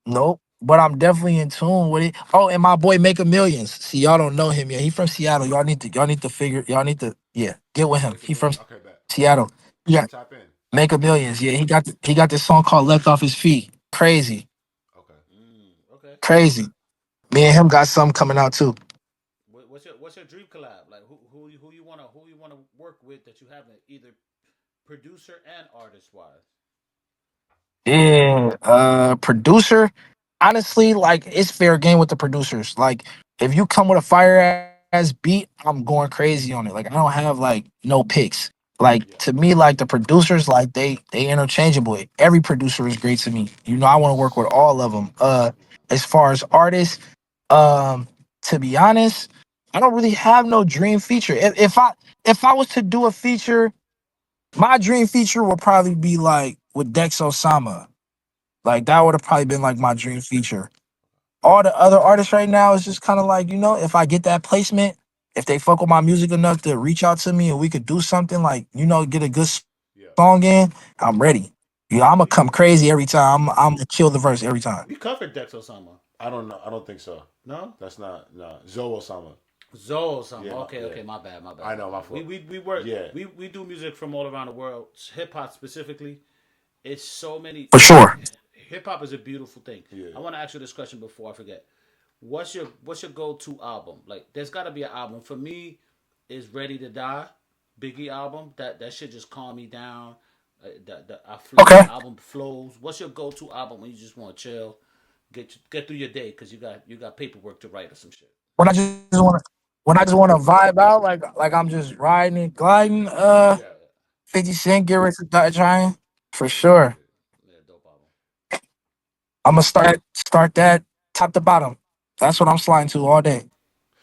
Nope. But I'm definitely in tune with it. Oh, and my boy Make a Millions. See, y'all don't know him yet. He from Seattle. Y'all need to get with him. Make a He from million. Okay, bet. Seattle. I'm Yeah. gonna tap in. Make a Millions. Yeah, he got this song called Left Off His Feet. Crazy. Okay. Okay. Crazy. Me and him got something coming out too. What's your dream collab? Like who you wanna work with that you haven't either producer and artist wise. Yeah, producer. Honestly, like it's fair game with the producers. Like if you come with a fire ass beat, I'm going crazy on it. Like I don't have like no picks. Like Yeah. to me, like the producers, like they interchangeable. Every producer is great to me. You know, I want to work with all of them. As far as artists, um, to be honest, I don't really have no dream feature. If I was to do a feature, my dream feature would probably be like with Dex Osama. Like that would have probably been like my dream feature. All the other artists right now is just kind of like, you know, if I get that placement, if they fuck with my music enough to reach out to me and we could do something like, you know, get a good Yeah. song in, I'm ready. Yeah, I'm Yeah. gonna come crazy every time. I'm gonna kill the verse every time. We covered Dex Osama. I don't know. I don't think so. No? That's not no Zoe Osama. Zoe Osama. Yeah, Okay, yeah. okay, my bad, my bad, I my know my bad. fault. We work Yeah, we do music from all around the world. Hip hop specifically. It's so many For like sure. hip hop is a beautiful thing. yeah, I wanna ask you this question before I forget. What's your go to album? Like there's gotta be an album. For me, is Ready to Die, Biggie album. That should just calm me down. The Okay. album flows. What's your go to album when you just want to chill, get through your day because you got paperwork to write or some shit. When I just wanna vibe out, like I'm just riding and gliding, Yeah, 50 Cent, get rich or die trying. For sure. yeah, dope album. I'm gonna start that top to bottom. That's what I'm sliding to all day.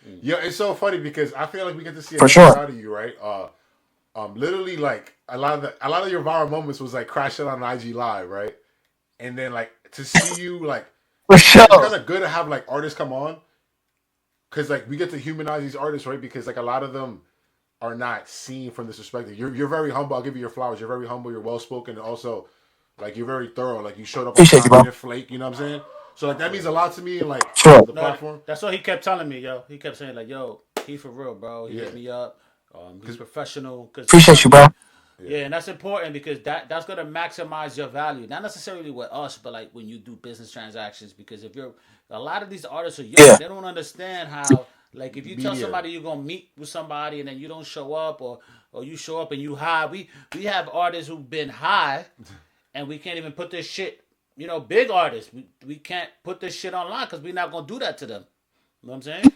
Mm. yeah. It's so funny because I feel like we get to see For another sure. side of you, right? Literally like a lot of your viral moments was like crashing on an IG live, right? And then like to see you like For it's sure. kind of good to have like artists come on because like we get to humanize these artists, right? Because like a lot of them are not seen from this perspective. You're very humble. I'll give you your flowers. You're very humble. You're well spoken, and also like you're very thorough. Like you showed up on Appreciate you, time. You bro. didn't flake. You know what I'm saying? So like that means a lot to me. And like Sure. the No, platform. that's what he kept telling me, yo. He kept saying like, yo, he for real, bro. He Yeah. hit me up. He's professional. Cause Appreciate trust you, me, bro. Yeah. yeah, and that's important because that's gonna maximize your value. Not necessarily with us, but like when you do business transactions. Because if you're a lot of these artists are young, Yeah. they don't understand how like if you tell Media. somebody you're gonna meet with somebody and then you don't show up or you show up and you high. We have artists who've been high and we can't even put this shit. Big artists, we can't put this shit online because we're not gonna do that to them. You know what I'm saying?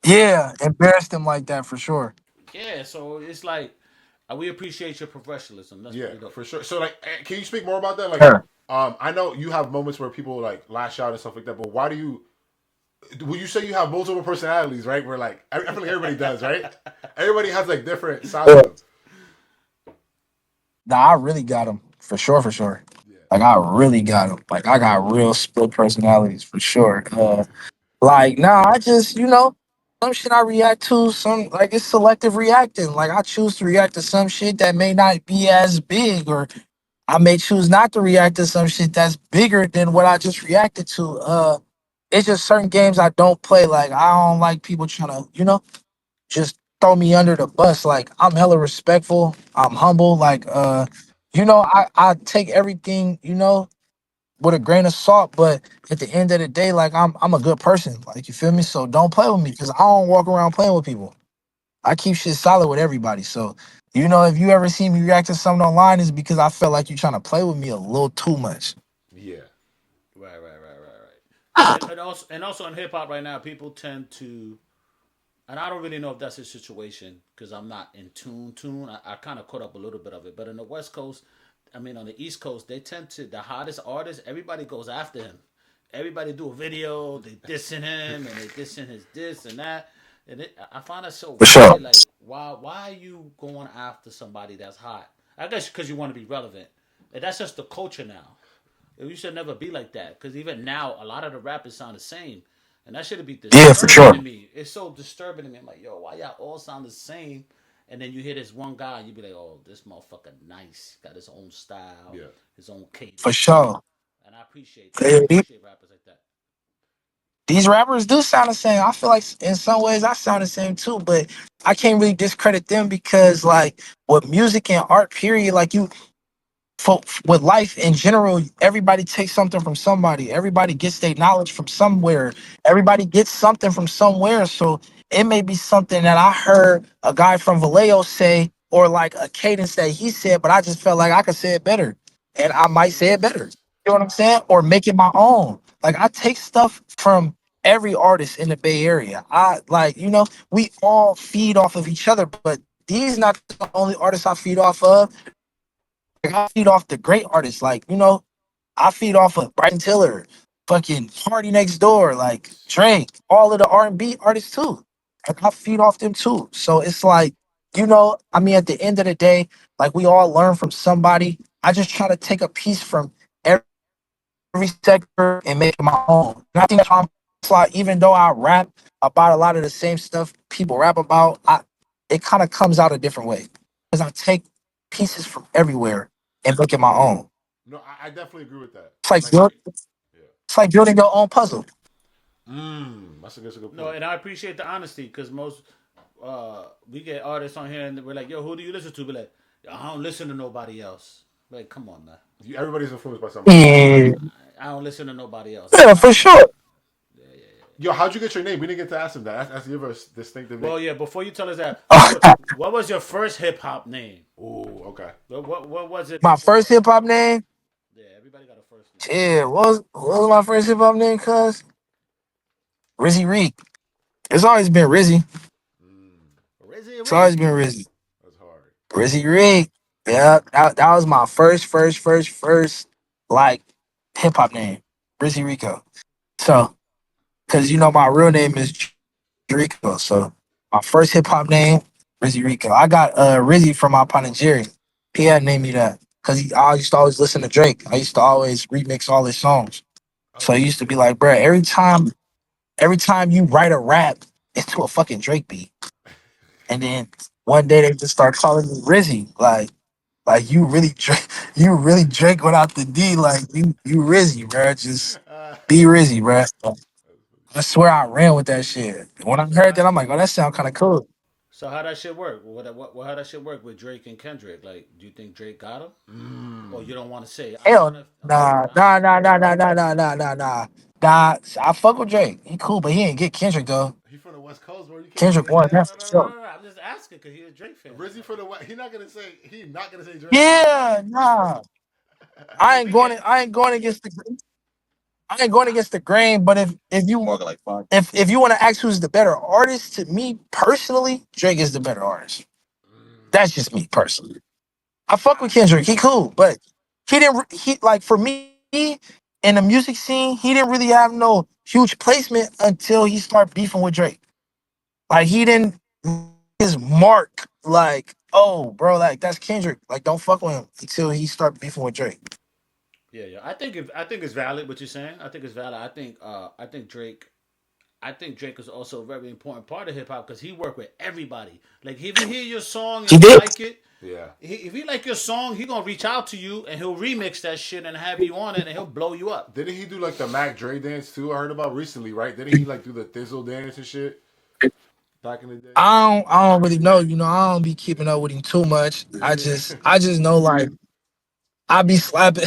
Yeah. Embarrass them like that for sure. Yeah, so it's like we appreciate your professionalism. That's Yeah, really dope. for sure. So like, can you speak more about that? Like, Sure. I know you have moments where people like lash out and stuff like that, but why do you? Would you say you have multiple personalities, right? Where like I feel like everybody does, right? Everybody has like different sides of Yeah. them. Nah, I really got them for sure, for sure. Yeah, Like I really got them. Like I got real split personalities for sure. Like nah, I just some shit I react to. Some like it's selective reacting. Like I choose to react to some shit that may not be as big, or I may choose not to react to some shit that's bigger than what I just reacted to. It's just certain games I don't play. Like I don't like people trying to just throw me under the bus. Like I'm hella respectful. I'm humble. Like I take everything, with a grain of salt, but at the end of the day, like I'm a good person. Like you feel me? So don't play with me because I don't walk around playing with people. I keep shit solid with everybody. So, if you ever see me react to something online, is because I felt like you trying to play with me a little too much. yeah, Right. And also in hip hop right now, people tend to, and I don't really know if that's his situation because I'm not in tune. I kind of caught up a little bit of it, but in the West Coast, I mean on the East Coast, they tend to the hottest artist. Everybody goes after him. Everybody do a video. They dissing him and they dissing his this and that. And I find that so For sure. weird. Like, why are you going after somebody that's hot? I guess because you want to be relevant. And that's just the culture now. You should never be like that because even now, a lot of the rappers sound the same, and that should be Yeah, for disturbing to sure. me. It's so disturbing to me. I'm like, yo, why y'all all sound the same? And then you hear this one guy, and you be like, oh, this motherfucker nice, got his own style, yeah. his own For cadence. sure. I appreciate that. I Yeah, appreciate rappers like that. these rappers do sound the same. I feel like in some ways I sound the same too, but I can't really discredit them because like with music and art, period, like you for with life in general, everybody takes something from somebody. Everybody gets their knowledge from somewhere. Everybody gets something from somewhere. So it may be something that I heard a guy from Vallejo say, or like a cadence that he said, but I just felt like I could say it better, and I might say it better. You know what I'm saying? Or make it my own. Like I take stuff from every artist in the Bay Area. I like, we all feed off of each other, but these not the only artists I feed off of. Like I feed off the great artists. Like, I feed off of Bryson Tiller, fucking Party Next Door, like Drake, all of the R&B artists too. Like I feed off them too. So it's like, I mean, at the end of the day, like we all learn from somebody. I just try to take a piece from every sector and make it my own. And I think that's why it's like, even though I rap about a lot of the same stuff people rap about, it kind of comes out a different way. Because I take pieces from everywhere and make it my own. No, I definitely agree with that. It's like Like, yeah. it's like building your own puzzle. That's a good No, point. and I appreciate the honesty because most we get artists on here and we're like, yo, who do you listen to? Be like, I don't listen to nobody else. Like, come on, man. Everybody's influenced by somebody. Yeah, I don't listen to nobody else. yeah, I for listen. sure. Yo, how'd you get your name? We didn't get to ask him that. That's your distinctive name. Well, yeah. Before you tell us that, Oh, what was your first hip hop name? Ooh, okay. What was it my first before? hip hop name. Yeah, everybody got a first name. Yeah, what was my first hip hop name? Cuz Rizzy Reek. It's always been Rizzy. Rizzy It's always Reek. been Rizzy. That's hard. Rizzy Reek. Yeah, that was my first like hip hop name, Rizzy Rico. So, cause my real name is Rico. So my first hip hop name, Rizzy Rico. I got Rizzy from my partner Jerry. He had named me that because I used to always listen to Drake. I used to always remix all his songs. So Oh he used to be shit. like, bro, every time you write a rap into a fucking Drake beat, and then one day they just start calling me Rizzy, like you really Drake without the D, like you Rizzy, bro. Just be Rizzy, bro. I swear I ran with that shit. When I So heard how, that, I'm like, oh, that sound kind of cool. so how that shit work? How that shit work with Drake and Kendrick? Like, do you think Drake got him, or you don't want to say? I don't want Hell, to. Okay, nah, all right. nah, nah, nah, nah, nah, nah, nah, nah, nah. Nah, I fuck with Drake. He cool, but he ain't get Kendrick though. He from the West Coast, bro. You can't say Kendrick won that. that No, for no, no, sure. no, no. I'm just asking because he's a Drake fan. Rizzy from the West. He not gonna say Drake. Yeah, nah. I If ain't we going. get I ain't going against the. I ain't going against the grain. But if you want to ask who's the better artist, to me personally, Drake is the better artist. That's just me personally. I fuck with Kendrick. He cool, but he didn't. He like for me in the music scene, he didn't really have no huge placement until he started beefing with Drake. Like he didn't his mark. Like oh, bro, like that's Kendrick. Like don't fuck with him until he start beefing with Drake. Yeah, yeah. I think it's valid what you're saying. I think it's valid. I think Drake is also a very important part of hip hop because he worked with everybody. Like if he hear your song and He he did. like it, Yeah. if he like your song, he gonna reach out to you and he'll remix that shit and have you on it and he'll blow you up. Didn't he do like the Mac Dre dance too? I heard about recently, right? Didn't he like do the Thizzle dance and shit back in the day? I don't really know. I don't be keeping up with him too much. I Yeah. just I just know like I be slapping.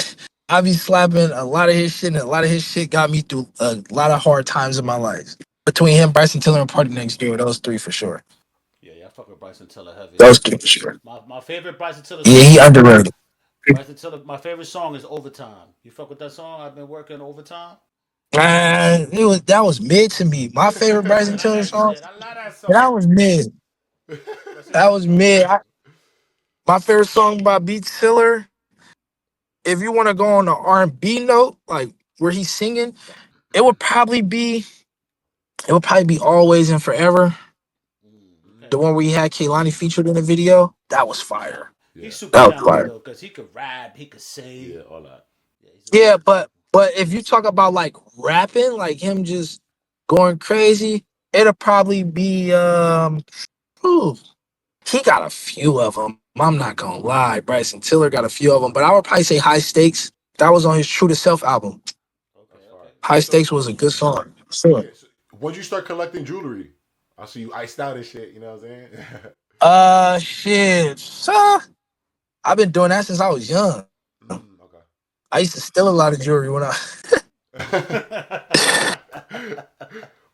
I be slapping a lot of his shit, and a lot of his shit got me through a lot of hard times in my life. Between him, Bryson Tiller, and Party Next Door, those three for sure. Yeah, yeah. I fuck with Bryson Tiller heavy. Those three for sure. My favorite Bryson Tiller Yeah, song he is underrated. Bryson Tiller. My favorite song is Overtime. You fuck with that song? I've been working overtime. Man, that was mid to me. My favorite I Bryson love Tiller that song, shit. I love that that song. was mid. That's a That good was song. mid. My favorite song by Beat Tiller, if you want to go on the R&B note, like where he's singing, it would probably be Always and Forever. Okay. The one where he had Kehlani featured in the video, that was Yeah. fire. He's Yeah. super That was talented fire. though, cause he could rap, he could Yeah, sing. all that. Yeah, he's a Yeah, very but if you talk about like rapping, like him just going crazy, it'll probably be whew, he got a few of them. I'm not gonna lie, Bryson Tiller got a few of them, but I would probably say High Stakes. That was on his True to Self album. Okay, That's okay. fire. High So Stakes was a good song. Sure. yeah, so once you start collecting jewelry, I see you iced out and shit. You know what I'm saying? Shit. So, I've been doing that since I was young. Okay. I used to steal a lot of jewelry when I.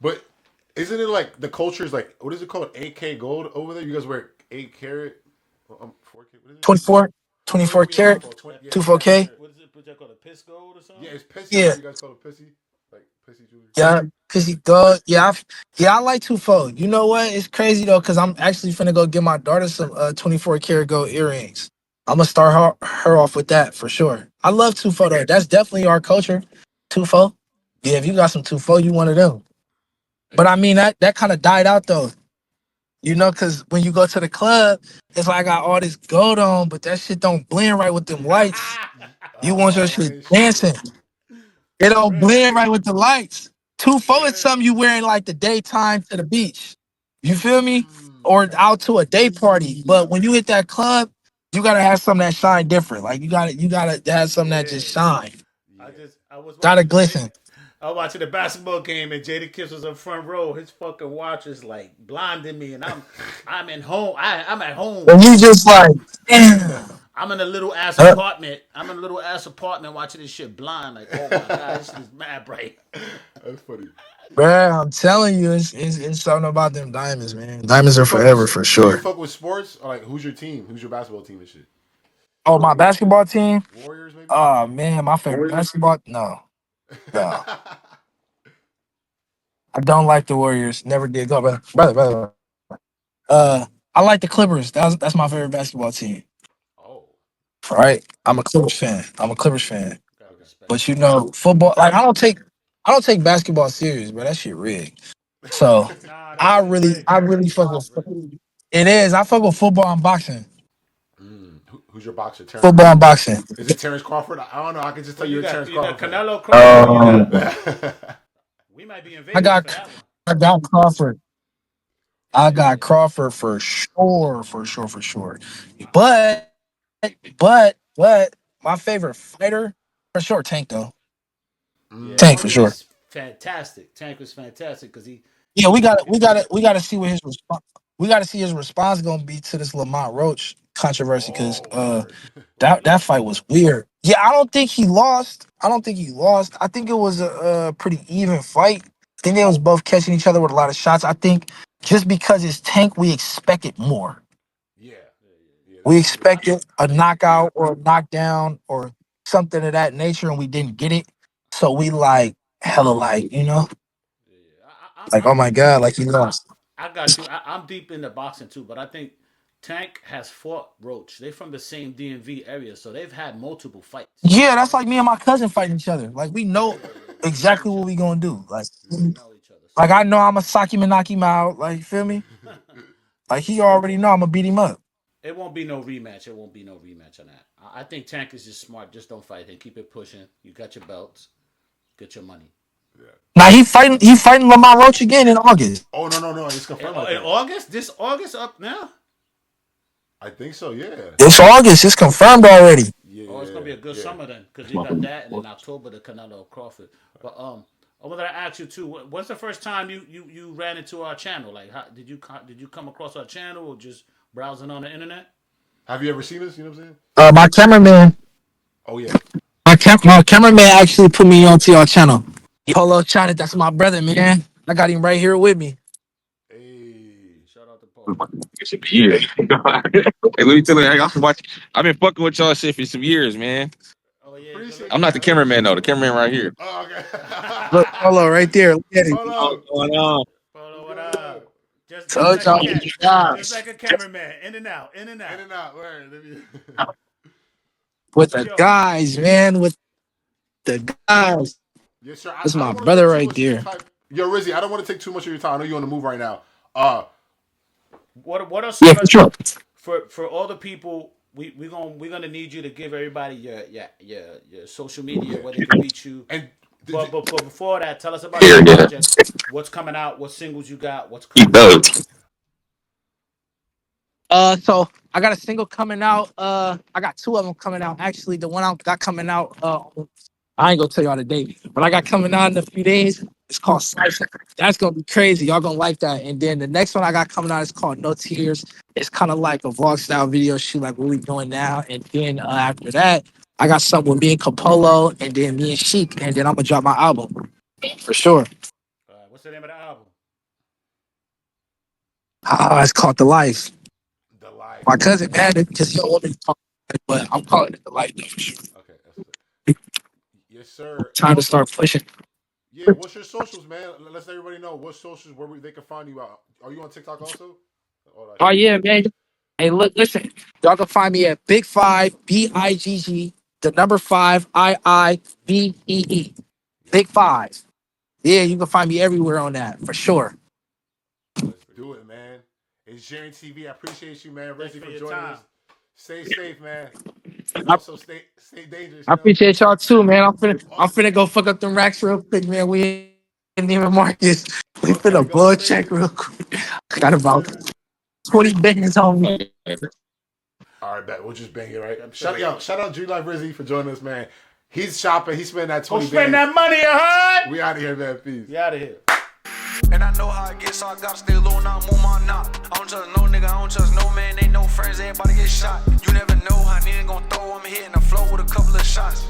But isn't it like the culture is like what is it called? 8K gold over there. You guys wear 8 carat, 4K. What is it? 24, Oh, 24 yeah, my carat, fault. 20, yeah, 24K. 24 carat. What is it? What that called a piss gold or Yeah, something? it's pissy, Yeah, right? You guys call it pissy, like pissy jewelry. yeah. Cause he dog. Yeah, yeah. I like twofold. You know what? It's crazy though. Cause I'm actually finna go get my daughter some 24 karat gold earrings. I'm gonna start her off with that for sure. I love twofold though. That's definitely our culture. Twofold. Yeah, if you got some twofold, you one of them. But I mean that kind of died out though. You know, cause when you go to the club, it's like I got all this gold on, but that shit don't blend right with them lights. You want your Oh shit man, dancing. shit. It don't Real. blend right with the lights. Two four is Real. something you wearing like the daytime to the beach. You feel me? Or Okay. out to a day party. But when you hit that club, you gotta have something that shine different. Like you gotta have something that Yeah. just shine. Yeah. I was Gotta watching the glisten. I was watching the basketball game and Jada Kiss was in front row. His fucking watch is like blinding me, and I'm in home. I'm at home. And you just like, damn. I'm in a little ass Uh, apartment. I'm in a little ass apartment watching this shit blind. Like, oh my god, this shit is mad bright. That's funny. Bruh, I'm telling you, it's something about them diamonds, man. Diamonds Do are you fuck with forever for Do you sure. fuck with sports? Or like who's your team? Who's your basketball team and shit? Oh, my basketball team? Warriors maybe? Oh man, my favorite basketball. No, no. I don't like the Warriors. Never did. Go, brother. I like the Clippers. That's my favorite basketball team. Oh, All right, I'm a Clippers fan. I'm a Clippers fan. Gotta respect But that. you know, football. Like I don't take basketball serious, bro. That shit rigged. So Nah, that I shit is really, rigged. I really fuck Shit is with. rigged. It is. I fuck with football and boxing. who's your boxer? Football and boxing. Is it Terrence Crawford? I don't know. I can just tell Well, you're a Terrence you got Crawford Canelo Crawford, or you got. fan. We might be in I Vegas for got, that one. I got Crawford. I got Yeah. Crawford for sure, for sure, for sure. But my favorite fighter for sure, Tank though. Yeah. Tank Oh for yeah, sure. he's fantastic. Tank was fantastic because Yeah, we got to he we got to we got to see what his response. We got to see his response gonna be to this Lamont Roach controversy because Oh, word. that fight was weird. Yeah, I don't think he lost. I don't think he lost. I think it was a pretty even fight. I think they was both catching each other with a lot of shots. I think just because it's Tank, we expected more. Yeah, yeah, We that's true. expected a knockout or a knockdown or something of that nature, and we didn't get it. So we like hella like Yeah, like oh my god, like he lost. I got you. I'm deep into boxing too, but I think Tank has fought Roach. They from the same DMV area, so they've had multiple fights. You know Yeah, what I'm that's saying? like me and my cousin fighting each other. Like we know Yeah. They know exactly each what other. we gonna do. They know each other. So Like I know I'm gonna sock him and knock him out. Like you feel me? Like he already know I'm gonna beat him up. it won't be no rematch. It won't be no rematch on that. I think Tank is just smart. Just don't fight him. Keep it pushing. You got your belts. Get your money. Yeah. Now he fighting Lamar Roach again in August. Oh no, no, no! It's confirmed. I In think. August, this August up now. I think so. Yeah. It's August. It's confirmed already. Yeah, Oh, it's gonna be yeah, a good yeah. summer then, because you got that, and in October the Canelo Crawford. But I wanted to ask you too. When's the first time you ran into our channel? Like, how did you come across our channel or just browsing on the internet? Have you ever seen this? You know what I'm saying? My cameraman, Oh yeah. my cameraman actually put me onto your channel. Polo China, that's my brother, man. I got him right here with me. Hey. Shout out to Polo. Some years. Hey, let me tell you, I've been fucking with y'all shit for some years, man. Oh yeah, good Appreciate I'm looking not the that. out. cameraman though. The cameraman right here. Oh, okay. Look, Polo right there. Look at him. Hold What's up. going on? Polo, What's what going on? up? Just Told like a y'all, cat, just guys, like a cameraman, in and out, in and In out. and out. Word. Let me- with the Yo, guys, man, with the guys. yes, sir. That's I my don't want to brother take too right much of your there. time. Yo, Rizzy, I don't want to take too much of your time. I know you're on the move right now. Uh, what are Yeah, some for of sure. for all the people we're gonna need you to give everybody your social media yeah. where they can reach you. And But before that, tell us about your Here, yeah. projects. What's coming out? What singles you got? What's Keep coming? those. So I got a single coming out. I got two of them coming out. Actually, the one I got coming out, I ain't gonna tell y'all the date, but I got coming out in a few days. It's called Slice. That's gonna be crazy. Y'all gonna like that. And then the next one I got coming out is called No Tears. It's kind of like a vlog style video shoot, like what we doing now. And then after that, I got something with me and Capolo, and then me and Sheik, and then I'm gonna drop my album for sure. What's the name of the album? It's called The Life. The Life. My cousin mad at because he don't want me to talk about it, but I'm calling it The Life though, for sure. Okay, that's it. Yes, sir. Time to start pushing. Yeah, what's your socials, man? Let's let everybody know what socials where they can find you out. Are you on TikTok also? Oh yeah, man. Hey, look, listen. Y'all can find me at Big Five BIGG, the number 5 IIVEE. Big Five. Yeah, you can find me everywhere on that for sure. Let's do it, man. It's Jaren TV. I appreciate you, man. Rizzy for joining us. Stay safe, man. And also stay dangerous. I appreciate y'all too, man. I'm finna go fuck up them racks real quick, man. We ain't even Marcus. We finna blow check real quick. I got about 20 bangers on me. All right, bet. We'll just bang it, right? Shout out Dreamlife Rizzy for joining us, man. He's shopping. He's spending that 20 spend that money, huh? We out of here, man. Peace. We out of here. And I know how it gets, so I gotta stay low now, move my knot. I don't trust no nigga, I don't trust no man, ain't no friends, everybody get shot. You never know how nigga gon' throw, I'm hitting the flow with a couple of shots.